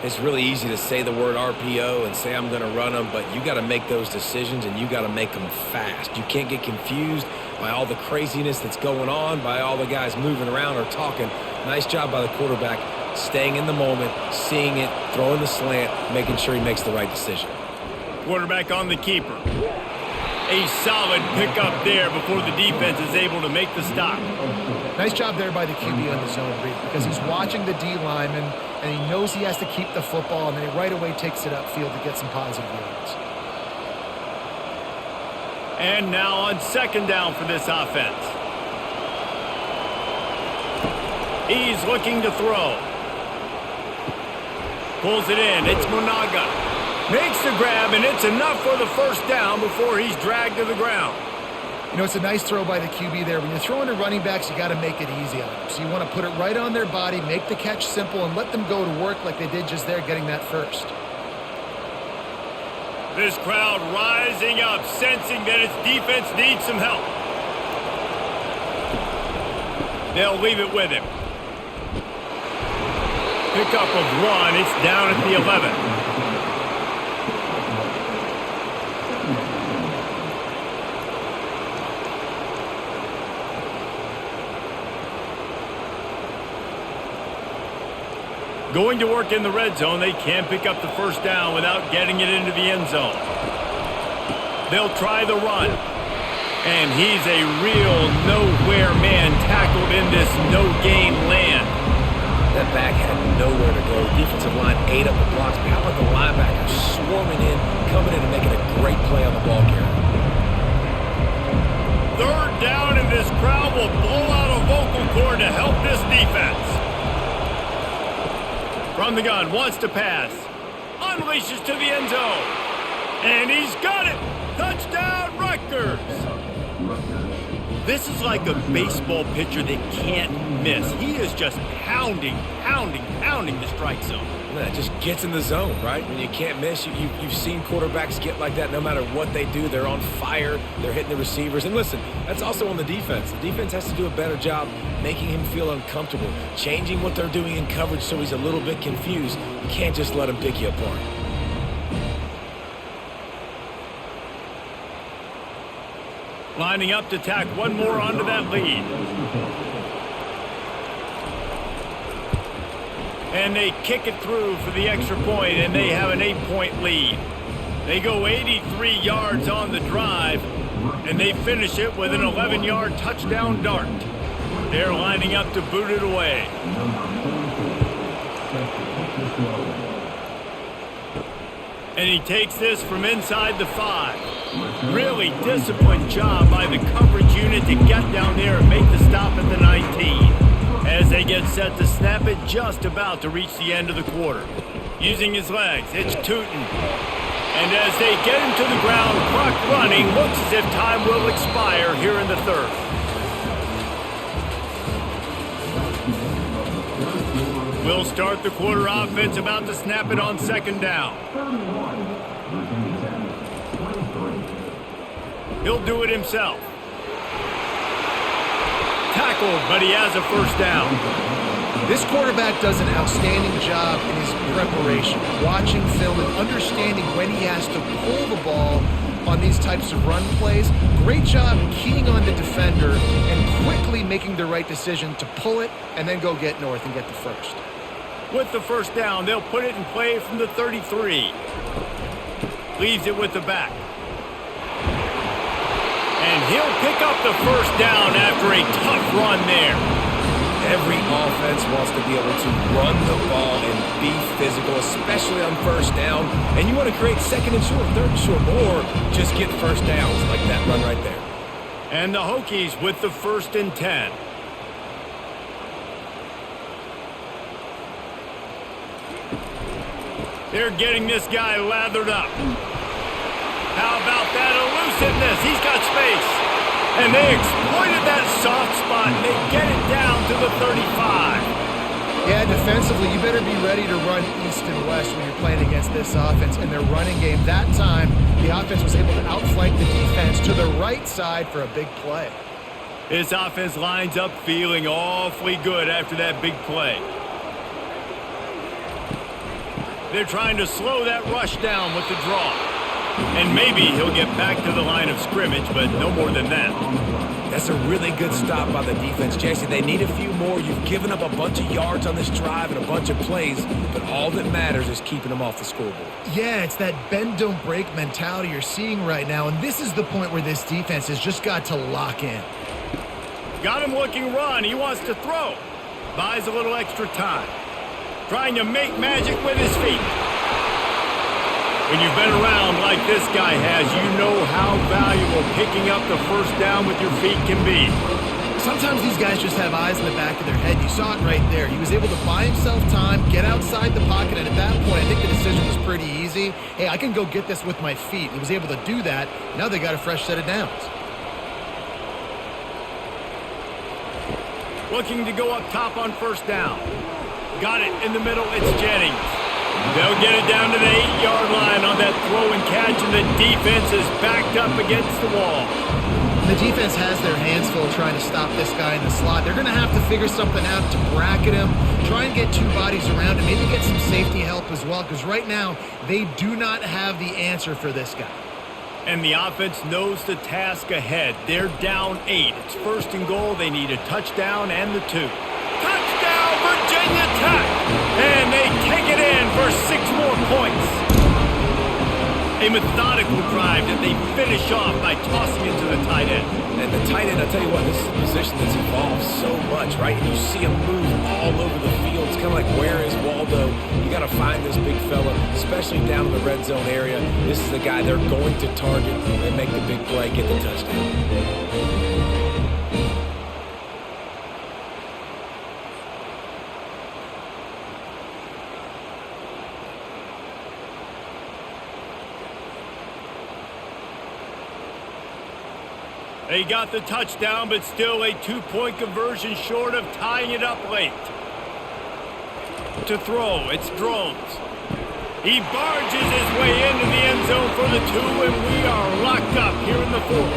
It's really easy to say the word RPO and say I'm going to run them, but you got to make those decisions and you got to make them fast. You can't get confused by all the craziness that's going on, by all the guys moving around or talking. Nice job by the quarterback, staying in the moment, seeing it, throwing the slant, making sure he makes the right decision. Quarterback on the keeper. A solid pickup there before the defense is able to make the stop. Nice job there by the QB on the zone read because he's watching the D lineman and he knows he has to keep the football, and then he right away takes it upfield to get some positive yards. And now on 2nd down for this offense. He's looking to throw. Pulls it in. It's Monaga. Makes the grab, and it's enough for the first down before he's dragged to the ground. You know, it's a nice throw by the QB there. When you're throwing to running backs, you got to make it easy on them. So you want to put it right on their body, make the catch simple, and let them go to work like they did just there, getting that first. This crowd rising up, sensing that its defense needs some help. They'll leave it with him. Pickup of one. It's down at the 11. Going to work in the red zone, they can't pick up the first down without getting it into the end zone. They'll try the run. And he's a real nowhere man tackled in this no-gain land. That back had nowhere to go. Defensive line ate up the blocks. But how about the linebackers swarming in, coming in and making a great play on the ball carrier? Third down, and this crowd will blow out a vocal cord to help this defense. From the gun, wants to pass. Unleashes to the end zone. And he's got it! Touchdown, Rutgers! This is like a baseball pitcher that can't miss. He is just pounding the strike zone. Yeah, it just gets in the zone, right? When you can't miss, you've seen quarterbacks get like that no matter what they do. They're on fire. They're hitting the receivers. And listen, that's also on the defense. The defense has to do a better job making him feel uncomfortable, changing what they're doing in coverage so he's a little bit confused. You can't just let him pick you apart. Lining up to tack one more onto that lead. And they kick it through for the extra point, and they have an 8-point lead. They go 83 yards on the drive, and they finish it with an 11-yard touchdown dart. They're lining up to boot it away. And he takes this from inside the 5. Really disciplined job by the coverage unit to get down there and make the stop at the 19. As they get set to snap it, just about to reach the end of the quarter. Using his legs, it's Tootin. And as they get him to the ground, clock running, looks as if time will expire here in the third. We'll start the quarter offense, about to snap it on second down. He'll do it himself. Tackled, but he has a first down. This quarterback does an outstanding job in his preparation, watching film and understanding when he has to pull the ball on these types of run plays. Great job keying on the defender and quickly making the right decision to pull it and then go get north and get the first. With the first down, they'll put it in play from the 33. Leaves it with the back. And he'll pick up the first down after a tough run there. Every offense wants to be able to run the ball and be physical, especially on first down. And you want to create second and short, third and short, or just get first downs like that run right there. And the Hokies with the 1st and 10. They're getting this guy lathered up. How about that elusiveness? He's got space. And they exploited that soft spot, and they get it down to the 35. Yeah, defensively, you better be ready to run east and west when you're playing against this offense in their running game. That time, the offense was able to outflank the defense to the right side for a big play. This offense lines up feeling awfully good after that big play. They're trying to slow that rush down with the draw. And maybe he'll get back to the line of scrimmage, but no more than that. That's a really good stop by the defense, Jesse. They need a few more. You've given up a bunch of yards on this drive and a bunch of plays, but all that matters is keeping them off the scoreboard. Yeah, it's that bend, don't break mentality you're seeing right now, and this is the point where this defense has just got to lock in. Got him looking run. He wants to throw. Buys a little extra time. Trying to make magic with his feet. When you've been around like this guy has, you know how valuable picking up the first down with your feet can be. Sometimes these guys just have eyes in the back of their head. You saw it right there. He was able to buy himself time, get outside the pocket, and at that point, I think the decision was pretty easy. Hey, I can go get this with my feet. He was able to do that. Now they got a fresh set of downs. Looking to go up top on first down. Got it in the middle. It's Jennings. They'll get it down to the 8-yard line on that throw and catch, and the defense is backed up against the wall. The defense has their hands full trying to stop this guy in the slot. They're going to have to figure something out to bracket him, try and get two bodies around him, maybe get some safety help as well, because right now they do not have the answer for this guy. And the offense knows the task ahead. They're down 8. It's first and goal. They need a touchdown and the 2. Touchdown, Virginia Tech! And they take it in for 6 more points. A methodical drive that they finish off by tossing it to the tight end. And the tight end, I'll tell you what, this is a position that's evolved so much, right? And you see him move all over the field. It's kind of like, where is Waldo? You got to find this big fella, especially down in the red zone area. This is the guy they're going to target and make the big play, get the touchdown. They got the touchdown, but still a 2-point conversion short of tying it up late. To throw, it's Drones. He barges his way into the end zone for the 2, and we are locked up here in the 4th.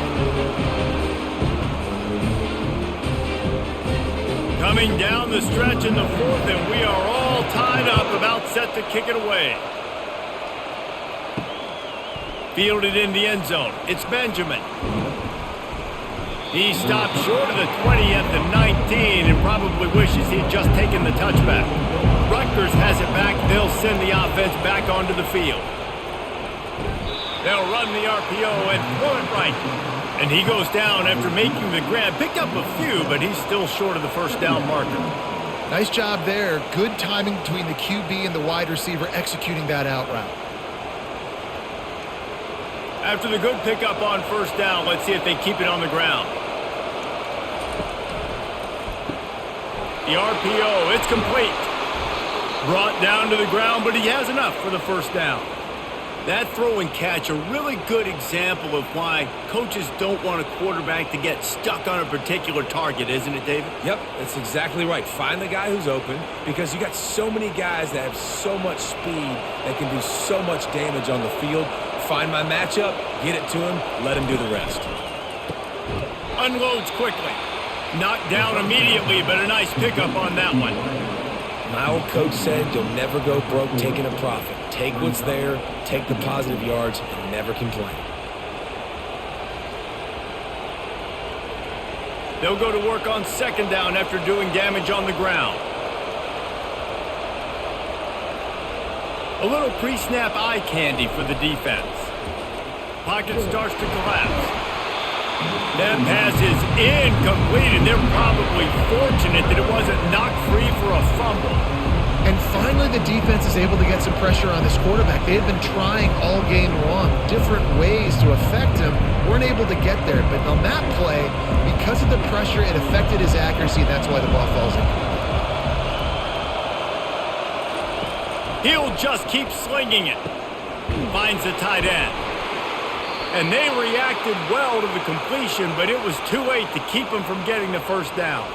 Coming down the stretch in the 4th, and we are all tied up, about set to kick it away. Fielded in the end zone. It's Benjamin. He stopped short of the 20 at the 19 and probably wishes he'd just taken the touchback. Rutgers has it back. They'll send the offense back onto the field. They'll run the RPO and throw it right. And he goes down after making the grab. Picked up a few, but he's still short of the first down marker. Nice job there. Good timing between the QB and the wide receiver executing that out route. After the good pickup on first down, let's see if they keep it on the ground. The RPO, it's complete. Brought down to the ground, but he has enough for the first down. That throw and catch, a really good example of why coaches don't want a quarterback to get stuck on a particular target, isn't it, David? Yep, that's exactly right. Find the guy who's open, because you got so many guys that have so much speed that can do so much damage on the field. Find my matchup, get it to him, let him do the rest. Unloads quickly. Knocked down immediately, but a nice pickup on that one. My old coach said you'll never go broke taking a profit. Take what's there, take the positive yards, and never complain. They'll go to work on second down after doing damage on the ground. A little pre-snap eye candy for the defense. Pocket starts to collapse. That pass is incomplete, and they're probably fortunate that it wasn't knocked free for a fumble. And finally, the defense is able to get some pressure on this quarterback. They had been trying all game long, different ways to affect him. Weren't able to get there, but on that play, because of the pressure, it affected his accuracy, and that's why the ball falls in. He'll just keep slinging it. Finds the tight end. And they reacted well to the completion, but it was too late to keep him from getting the first down.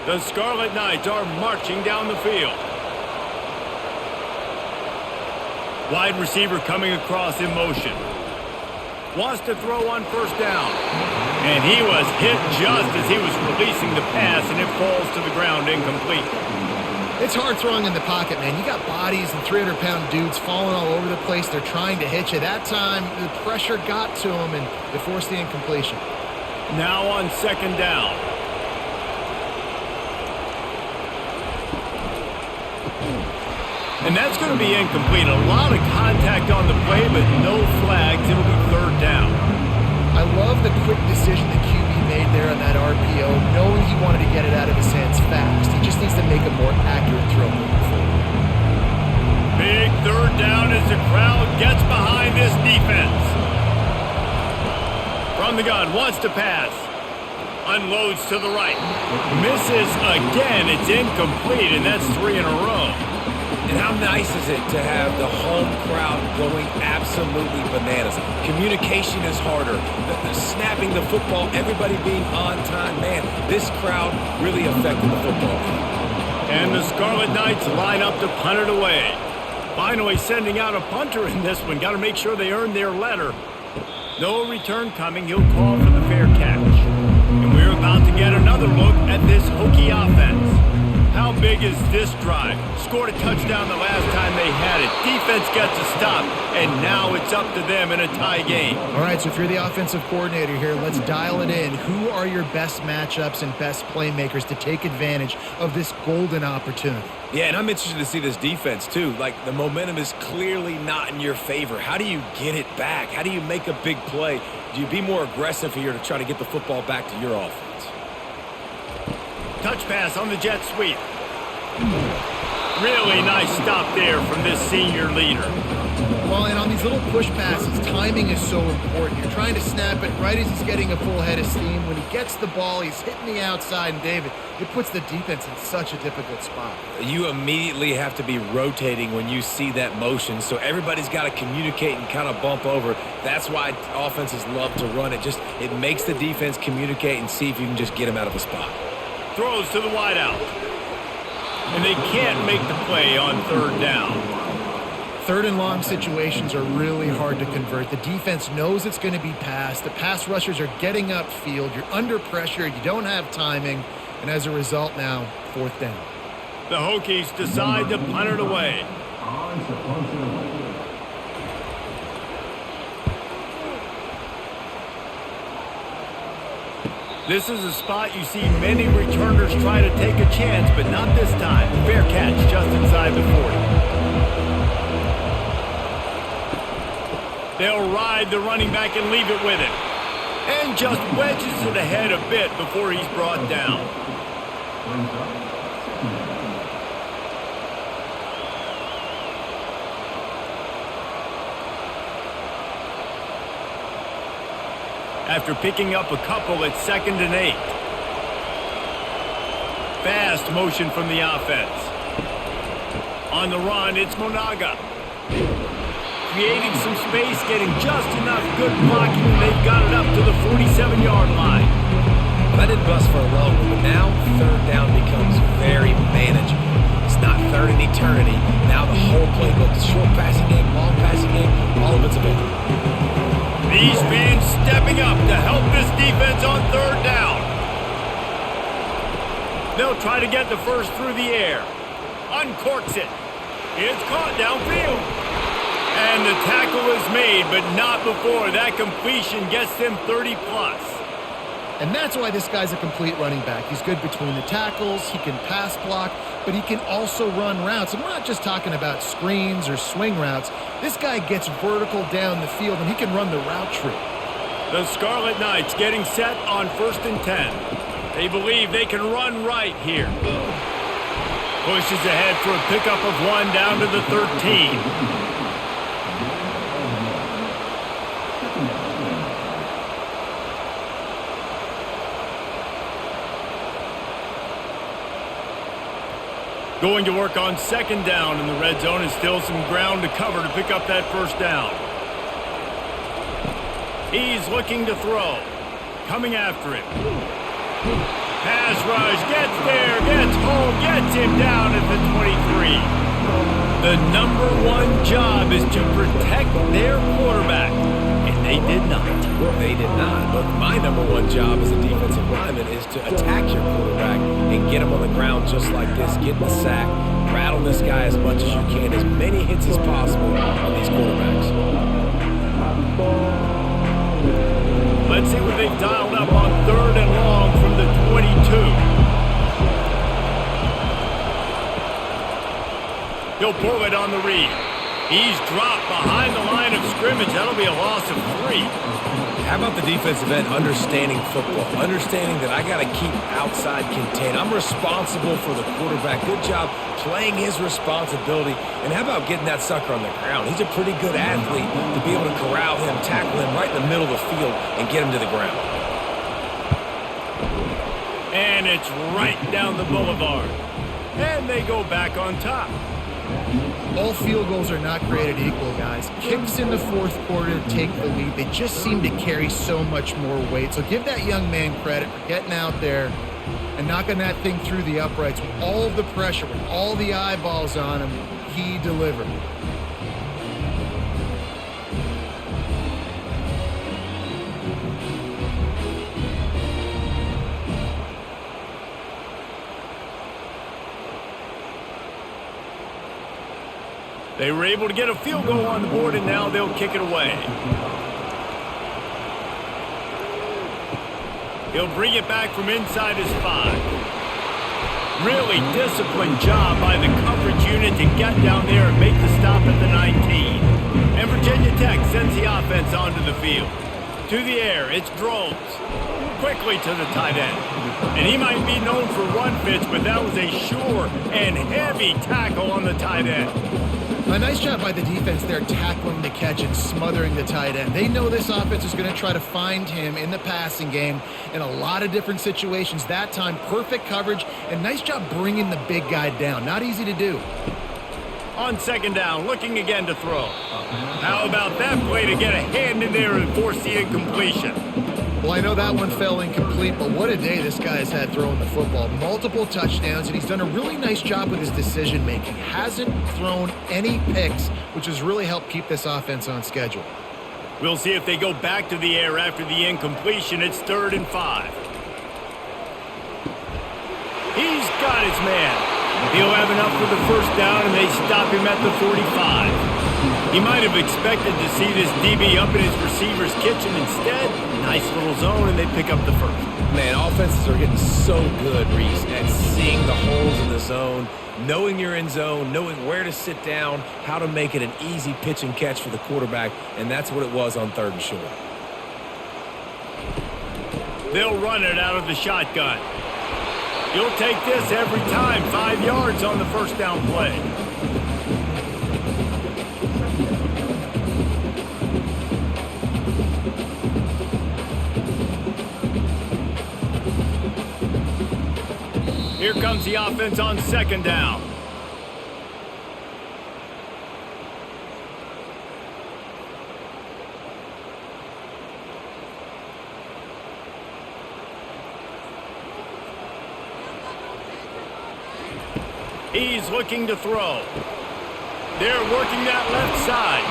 The Scarlet Knights are marching down the field. Wide receiver coming across in motion. Wants to throw on first down. And he was hit just as he was releasing the pass, and it falls to the ground incomplete. It's hard throwing in the pocket, man. You got bodies and 300-pound dudes falling all over the place. They're trying to hit you. That time, the pressure got to him, and it forced the incompletion. Now on second down. And that's going to be incomplete. A lot of contact on the play, but no flags. It'll be third down. I love the quick decision the QB made there on that RPO, knowing he wanted to get it out of his hands fast. He just needs to make a more accurate throw moving forward. crowd gets behind this defense. From the gun, wants to pass. Unloads to the right. Misses again. It's incomplete, and that's 3 in a row. And how nice is it to have the home crowd going absolutely bananas? Communication is harder. The snapping the football, everybody being on time. Man, this crowd really affected the football game. And the Scarlet Knights line up to punt it away. Finally sending out a punter in this one. Got to make sure they earn their letter. No return coming. He'll call for the fair catch. And we're about to get another look at this Hokie offense. How big is this drive? Scored a touchdown the last time they had it. Defense gets a stop, and now it's up to them in a tie game. All right, so if you're the offensive coordinator here, let's dial it in. Who are your best matchups and best playmakers to take advantage of this golden opportunity? Yeah, and I'm interested to see this defense, too. Like, the momentum is clearly not in your favor. How do you get it back? How do you make a big play? Do you be more aggressive here to try to get the football back to your offense? Touch pass on the jet sweep. Really nice stop there from this senior leader. Well, and on these little push passes, timing is so important. You're trying to snap it right as he's getting a full head of steam. When he gets the ball, he's hitting the outside, and David, it puts the defense in such a difficult spot. You immediately have to be rotating when you see that motion, so everybody's got to communicate and kind of bump over. That's why offenses love to run it. It makes the defense communicate and see if you can just get them out of a spot. Throws to the wideout. And they can't make the play on third down. Third and long situations are really hard to convert. The defense knows it's going to be passed. The pass rushers are getting upfield. You're under pressure. You don't have timing. And as a result now, fourth down. The Hokies decide to punt it away. This is a spot you see many returners try to take a chance, but not this time. Fair catch just inside the 40. They'll ride the running back and leave it with him. And just wedges it ahead a bit before he's brought down. After picking up a couple at 2nd and 8. Fast motion from the offense. On the run, it's Monaga. Creating some space, getting just enough good blocking, and they've got it up to the 47-yard line. Well, that didn't bust for a long one, but now third down becomes very manageable. It's not third in eternity. Now the whole playbook, the short passing game, long passing game, all of it's available. These fans stepping up to help this defense on third down. They'll try to get the first through the air. Uncorks it. It's caught downfield. And the tackle is made, but not before that completion gets them 30+. And that's why this guy's a complete running back. He's good between the tackles, he can pass block, but he can also run routes. And we're not just talking about screens or swing routes. This guy gets vertical down the field, and he can run the route tree. The Scarlet Knights getting set on 1st and 10. They believe they can run right here. Pushes ahead for a pickup of 1 down to the 13. Going to work on 2nd down in the red zone, and still some ground to cover to pick up that first down. He's looking to throw. Coming after him. Pass rush, gets there, gets home, gets him down at the 23. The number one job is to protect their quarterback, and they did not. They did not, but my number one job as a defensive lineman is to attack your quarterback and get him on the ground just like this, get the sack, rattle this guy as much as you can, as many hits as possible on these quarterbacks. Let's see what they've dialed up on 3rd and long from the 22. He'll pull it on the read. He's dropped behind the line of scrimmage. That'll be a loss of 3. How about the defensive end understanding football, understanding that I got to keep outside contained. I'm responsible for the quarterback. Good job playing his responsibility. And how about getting that sucker on the ground? He's a pretty good athlete to be able to corral him, tackle him right in the middle of the field, and get him to the ground. And it's right down the boulevard. And they go back on top. All field goals are not created equal, guys. Kicks in the fourth quarter to take the lead. They just seem to carry so much more weight. So give that young man credit for getting out there and knocking that thing through the uprights with all of the pressure, with all the eyeballs on him. He delivered. They were able to get a field goal on the board, and now they'll kick it away. He'll bring it back from inside his 5. Really disciplined job by the coverage unit to get down there and make the stop at the 19. And Virginia Tech sends the offense onto the field. To the air, it's Drones. Quickly to the tight end. And he might be known for run fits, but that was a sure and heavy tackle on the tight end. A nice job by the defense there, tackling the catch and smothering the tight end. They know this offense is going to try to find him in the passing game in a lot of different situations. That time, perfect coverage, and nice job bringing the big guy down. Not easy to do. On second down, looking again to throw. How about that play to get a hand in there and force the incompletion? Well, I know that one fell incomplete, but what a day this guy has had throwing the football. Multiple touchdowns, and he's done a really nice job with his decision-making. Hasn't thrown any picks, which has really helped keep this offense on schedule. We'll see if they go back to the air after the incompletion. It's 3rd and 5. He's got his man. He'll have enough for the first down, and they stop him at the 45. He might have expected to see this DB up in his receiver's kitchen. Instead, nice little zone, and they pick up the first. Man, offenses are getting so good, Reese, at seeing the holes in the zone, knowing you're in zone, knowing where to sit down, how to make it an easy pitch and catch for the quarterback, and that's what it was on 3rd and short. They'll run it out of the shotgun. You'll take this every time. 5 yards on the first down play. Here comes the offense on second down. He's looking to throw. They're working that left side.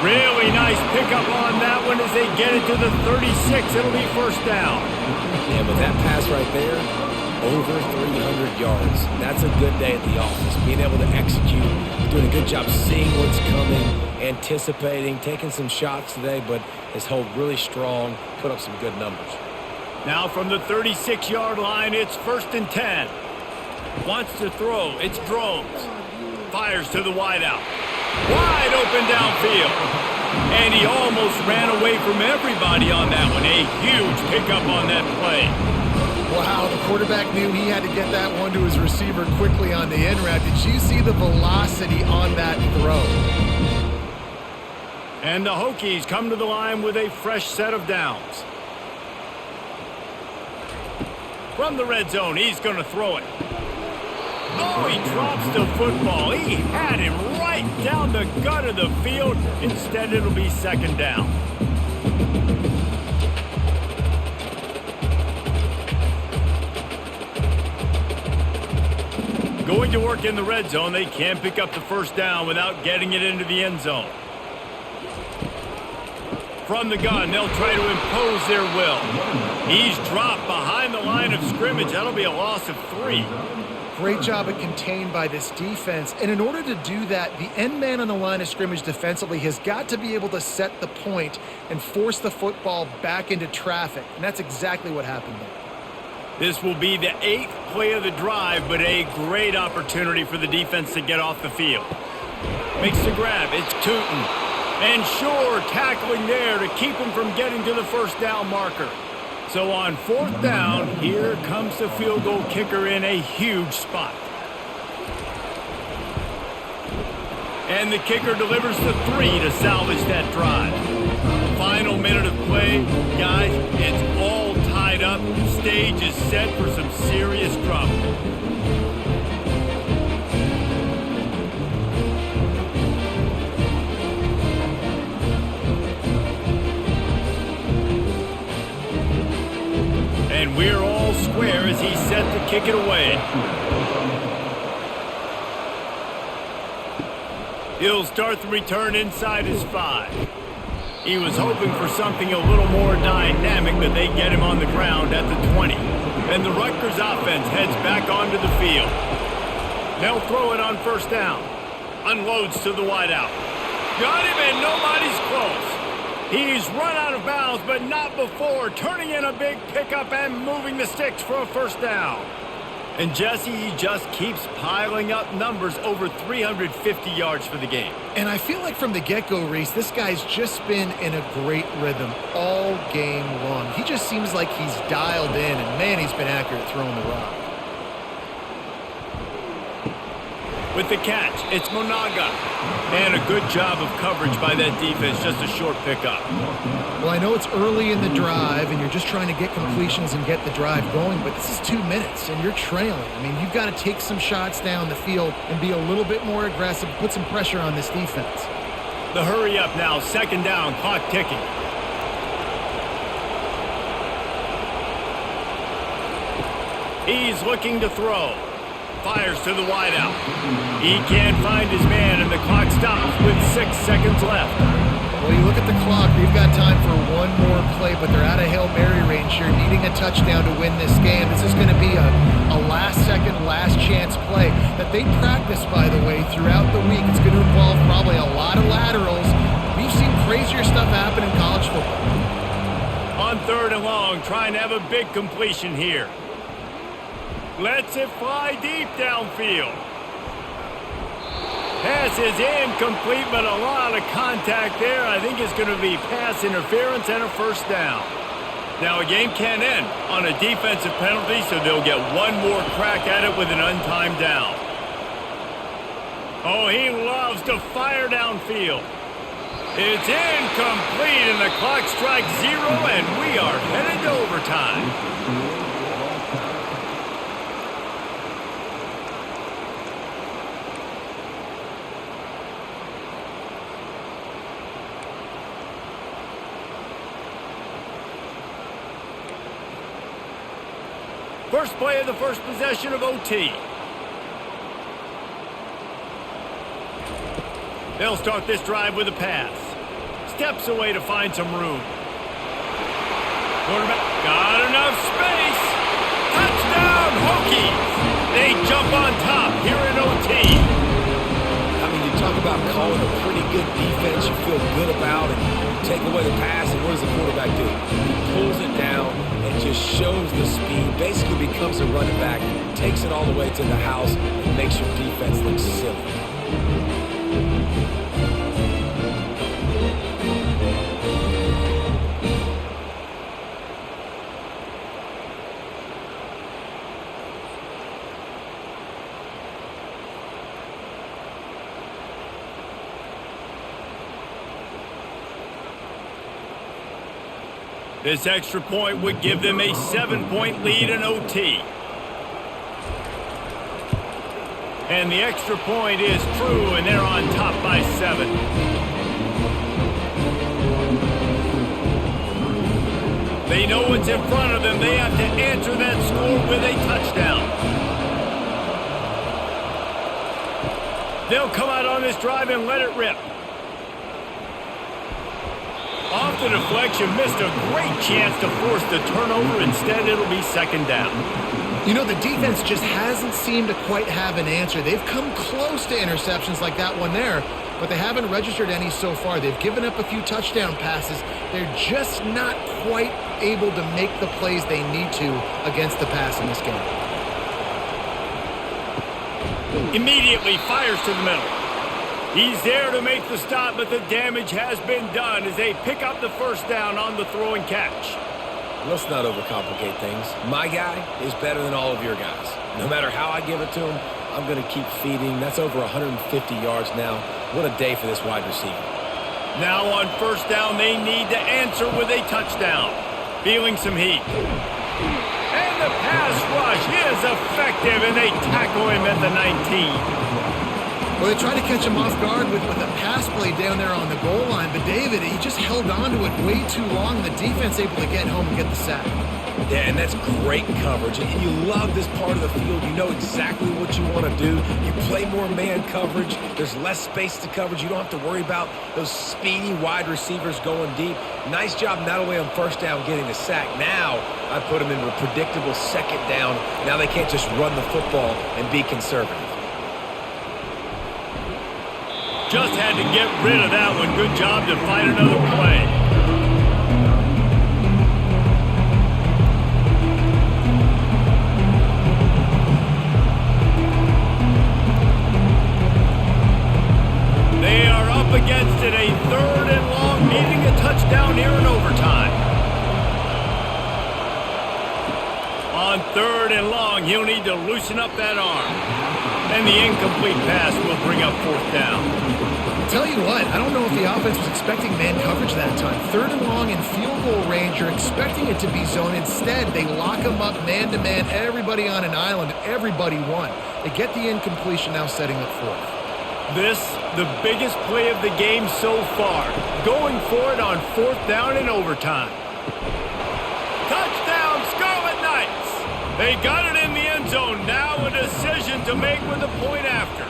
Really nice pickup on that one as they get it to the 36. It'll be first down. Yeah, but that pass right there, over 300 yards. That's a good day at the office. Being able to execute, doing a good job seeing what's coming, anticipating, taking some shots today, but has held really strong, put up some good numbers. Now from the 36-yard line, it's 1st and 10. Wants to throw. It's Drones. Fires to the wideout. Wide open downfield. And he almost ran away from everybody on that one. A huge pickup on that play. Wow, the quarterback knew he had to get that one to his receiver quickly on the in route. Did you see the velocity on that throw? And the Hokies come to the line with a fresh set of downs. From the red zone, he's going to throw it. Oh, he drops the football. He had him right down the gut of the field. Instead, it'll be second down. Going to work in the red zone. They can't pick up the first down without getting it into the end zone. From the gun, they'll try to impose their will. He's dropped behind the line of scrimmage. That'll be a loss of 3. Great job at contained by this defense. And in order to do that, the end man on the line of scrimmage defensively has got to be able to set the point and force the football back into traffic. And that's exactly what happened there. This will be the 8th play of the drive, but a great opportunity for the defense to get off the field. Makes the grab. It's Tootin. And sure, tackling there to keep him from getting to the first down marker. So on fourth down, here comes the field goal kicker in a huge spot. And the kicker delivers the 3 to salvage that drive. Final minute of play. Guys, it's all tied up. Stage is set for some serious trouble. And we're all square as he's set to kick it away. He'll start the return inside his 5. He was hoping for something a little more dynamic, but they get him on the ground at the 20. And the Rutgers offense heads back onto the field. They'll throw it on first down. Unloads to the wideout. Got him and nobody's close. He's run out of bounds, but not before turning in a big pickup and moving the sticks for a first down. And Jesse, he just keeps piling up numbers, over 350 yards for the game. And I feel like from the get-go, Reese, this guy's just been in a great rhythm all game long. He just seems like he's dialed in, and man, he's been accurate throwing the rock. With the catch, it's Monaga. And a good job of coverage by that defense, just a short pickup. Well, I know it's early in the drive, and you're just trying to get completions and get the drive going, but this is 2 minutes, and you're trailing. I mean, you've got to take some shots down the field and be a little bit more aggressive, put some pressure on this defense. The hurry up now, second down, clock ticking. He's looking to throw. Fires to the wideout. He can't find his man, and the clock stops with 6 seconds left. Well, you look at the clock, they've got time for one more play, but they're out of Hail Mary range here, needing a touchdown to win this game. This is going to be a last-second, last-chance play that they practice, by the way, throughout the week. It's going to involve probably a lot of laterals. We've seen crazier stuff happen in college football. On third and long, trying to have a big completion here. Lets it fly deep downfield. Pass is incomplete, but a lot of contact there. I think it's going to be pass interference and a first down. Now, a game can't end on a defensive penalty, so they'll get one more crack at it with an untimed down. Oh, he loves to fire downfield. It's incomplete, and the clock strikes 0, and we are headed to overtime. First play of the first possession of OT. They'll start this drive with a pass. Steps away to find some room. Quarterback got enough space. Touchdown, Hokies. They jump on top here in OT. I mean, you talk about calling a pretty good defense you feel good about, and you take away the pass, and what does the quarterback do? He pulls it down and just shows the speed, basically becomes a running back, takes it all the way to the house, and makes your defense look silly. This extra point would give them a 7-point lead in OT. And the extra point is true, and they're on top by 7. They know what's in front of them. They have to answer that score with a touchdown. They'll come out on this drive and let it rip. Off the deflection, missed a great chance to force the turnover. Instead, it'll be second down. You know, the defense just hasn't seemed to quite have an answer. They've come close to interceptions like that one there, but they haven't registered any so far. They've given up a few touchdown passes. They're just not quite able to make the plays they need to against the pass in this game. Immediately fires to the middle. He's there to make the stop, but the damage has been done as they pick up the first down on the throw and catch. Let's not overcomplicate things. My guy is better than all of your guys. No matter how I give it to him, I'm going to keep feeding. That's over 150 yards now. What a day for this wide receiver. Now on first down, they need to answer with a touchdown. Feeling some heat. And the pass rush is effective, and they tackle him at the 19. Well, they tried to catch him off guard with a pass play down there on the goal line, but David, he just held on to it way too long. The defense able to get home and get the sack. Yeah, and that's great coverage. And you love this part of the field. You know exactly what you want to do. You play more man coverage. There's less space to coverage. You don't have to worry about those speedy wide receivers going deep. Nice job not only on first down getting the sack. Now I put them into a predictable second down. Now they can't just run the football and be conservative. Just had to get rid of that one. Good job to find another play. They are up against it. A third and long, needing a touchdown here in overtime. On third and long, he'll need to loosen up that arm. And the incomplete pass will bring up fourth down. Tell you what, I don't know if the offense was expecting man coverage that time. Third and long in field goal range, you're expecting it to be zone. Instead, they lock them up man-to-man, everybody on an island, everybody won. They get the incompletion, now setting up fourth. This, the biggest play of the game so far. Going for it on fourth down in overtime. Touchdown, Scarlet Knights! They got it in the end zone. Now a decision to make with the point after.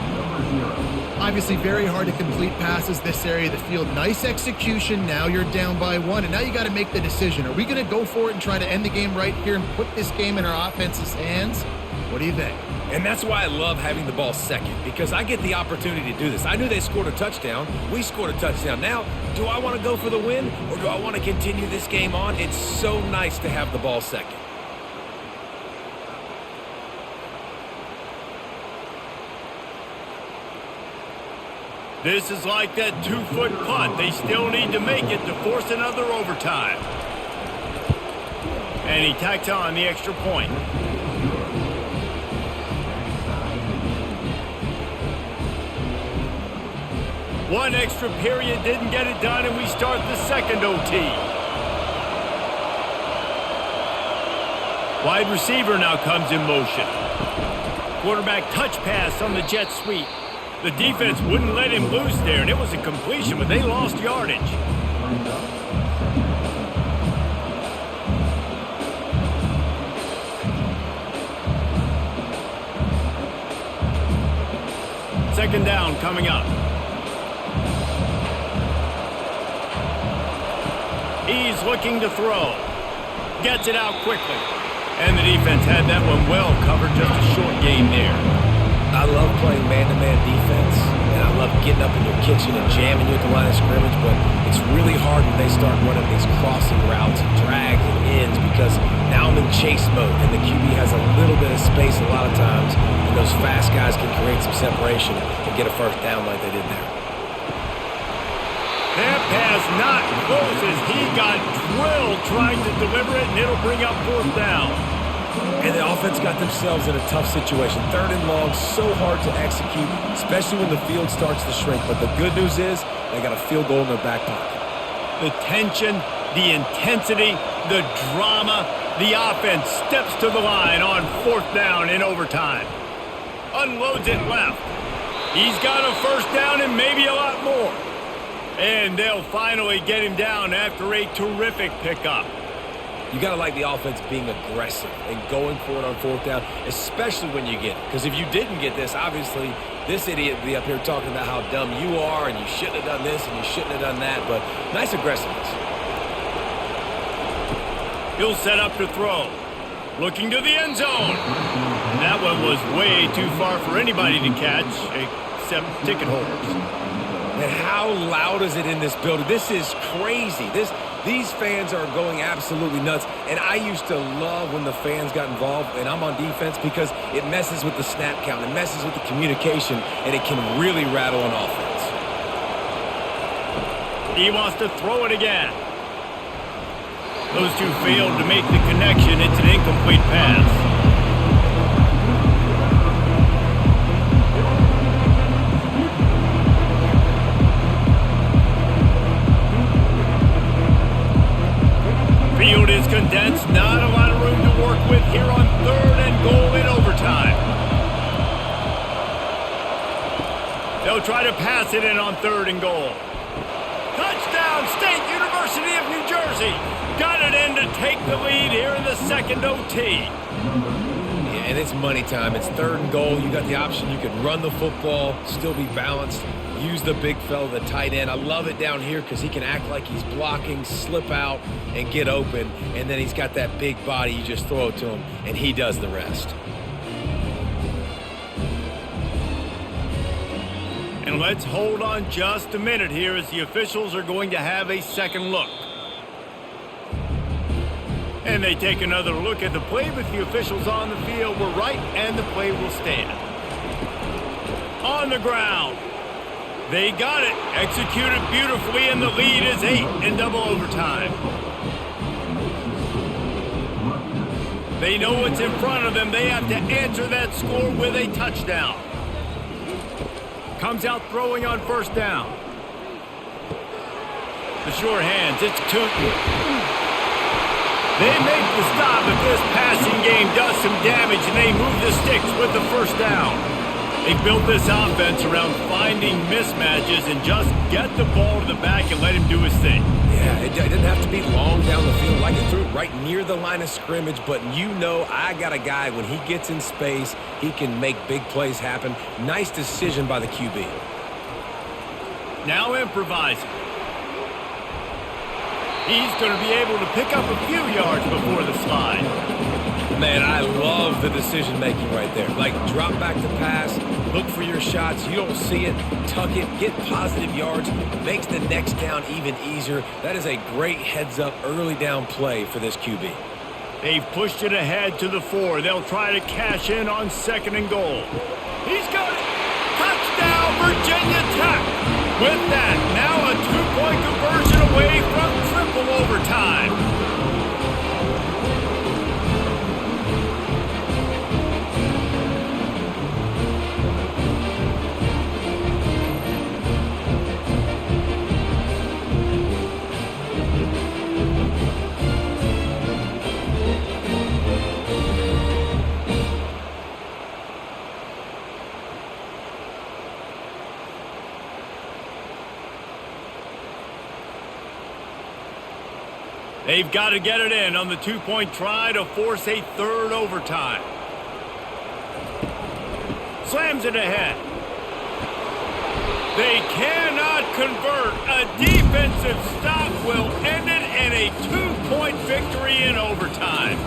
Obviously very hard to complete passes this area of the field. Nice execution. Now you're down by one, and now you got to make the decision. Are we going to go for it and try to end the game right here and put this game in our offense's hands? What do you think? And that's why I love having the ball second, because I get the opportunity to do this. I knew they scored a touchdown. We scored a touchdown. Now, do I want to go for the win, or do I want to continue this game on? It's so nice to have the ball second. This is like that 2-foot punt. They still need to make it to force another overtime. And he tacks on the extra point. One extra period didn't get it done, and we start the second OT. Wide receiver now comes in motion. Quarterback touch pass on the jet sweep. The defense wouldn't let him loose there, and it was a completion, but they lost yardage. Second down coming up. He's looking to throw. Gets it out quickly. And the defense had that one well covered, just a short game there. I love playing man-to-man defense, and I love getting up in your kitchen and jamming you at the line of scrimmage, but it's really hard when they start running these crossing routes and drags and ends, because now I'm in chase mode, and the QB has a little bit of space a lot of times, and those fast guys can create some separation and get a first down like they did there. That pass not close as he got drilled trying to deliver it, and it'll bring up fourth down. And the offense got themselves in a tough situation. Third and long, so hard to execute, especially when the field starts to shrink. But the good news is they got a field goal in their back pocket. The tension, the intensity, the drama, the offense steps to the line on fourth down in overtime. Unloads it left. He's got a first down and maybe a lot more. And they'll finally get him down after a terrific pickup. You got to like the offense being aggressive and going for it on fourth down, especially when you get it. Because if you didn't get this, obviously, this idiot would be up here talking about how dumb you are and you shouldn't have done this and you shouldn't have done that. But nice aggressiveness. He'll set up to throw. Looking to the end zone. And that one was way too far for anybody to catch, except ticket holders. And how loud is it in this building? This is crazy. These fans are going absolutely nuts. And I used to love when the fans got involved, and I'm on defense, because it messes with the snap count. It messes with the communication, and it can really rattle an offense. He wants to throw it again. Those two failed to make the connection. It's an incomplete pass. Field is condensed. Not a lot of room to work with here on 3rd and goal in overtime. They'll try to pass it in on 3rd and goal. Touchdown, State University of New Jersey. Got it in to take the lead here in the second OT. Yeah, and it's money time. It's 3rd and goal. You got the option. You can run the football, still be balanced, use the big fella, the tight end. I love it down here because he can act like he's blocking, slip out, and get open. And then he's got that big body. You just throw it to him, and he does the rest. And let's hold on just a minute here as the officials are going to have a second look. And they take another look at the play, but the officials on the field were right, and the play will stand. On the ground. They got it. Executed beautifully, and the lead is 8 in double overtime. They know what's in front of them. They have to answer that score with a touchdown. Comes out throwing on 1st down. The sure hands. It's Tootin. They make the stop, but this passing game does some damage, and they move the sticks with the 1st down. They built this offense around finding mismatches and just get the ball to the back and let him do his thing. Yeah, it didn't have to be long down the field. Like it threw it right near the line of scrimmage, but you know I got a guy, when he gets in space, he can make big plays happen. Nice decision by the QB. Now improvising. He's going to be able to pick up a few yards before the slide. Man, I love the decision-making right there. Like, drop back to pass, look for your shots. You don't see it, tuck it, get positive yards, makes the next down even easier. That is a great heads-up early down play for this QB. They've pushed it ahead to the 4. They'll try to cash in on 2nd and goal. He's got it. Touchdown, Virginia Tech. With that, now a 2-point conversion away from triple overtime. They've got to get it in on the 2-point try to force a 3rd overtime. Slams it ahead. They cannot convert. A defensive stop will end it in a 2-point victory in overtime.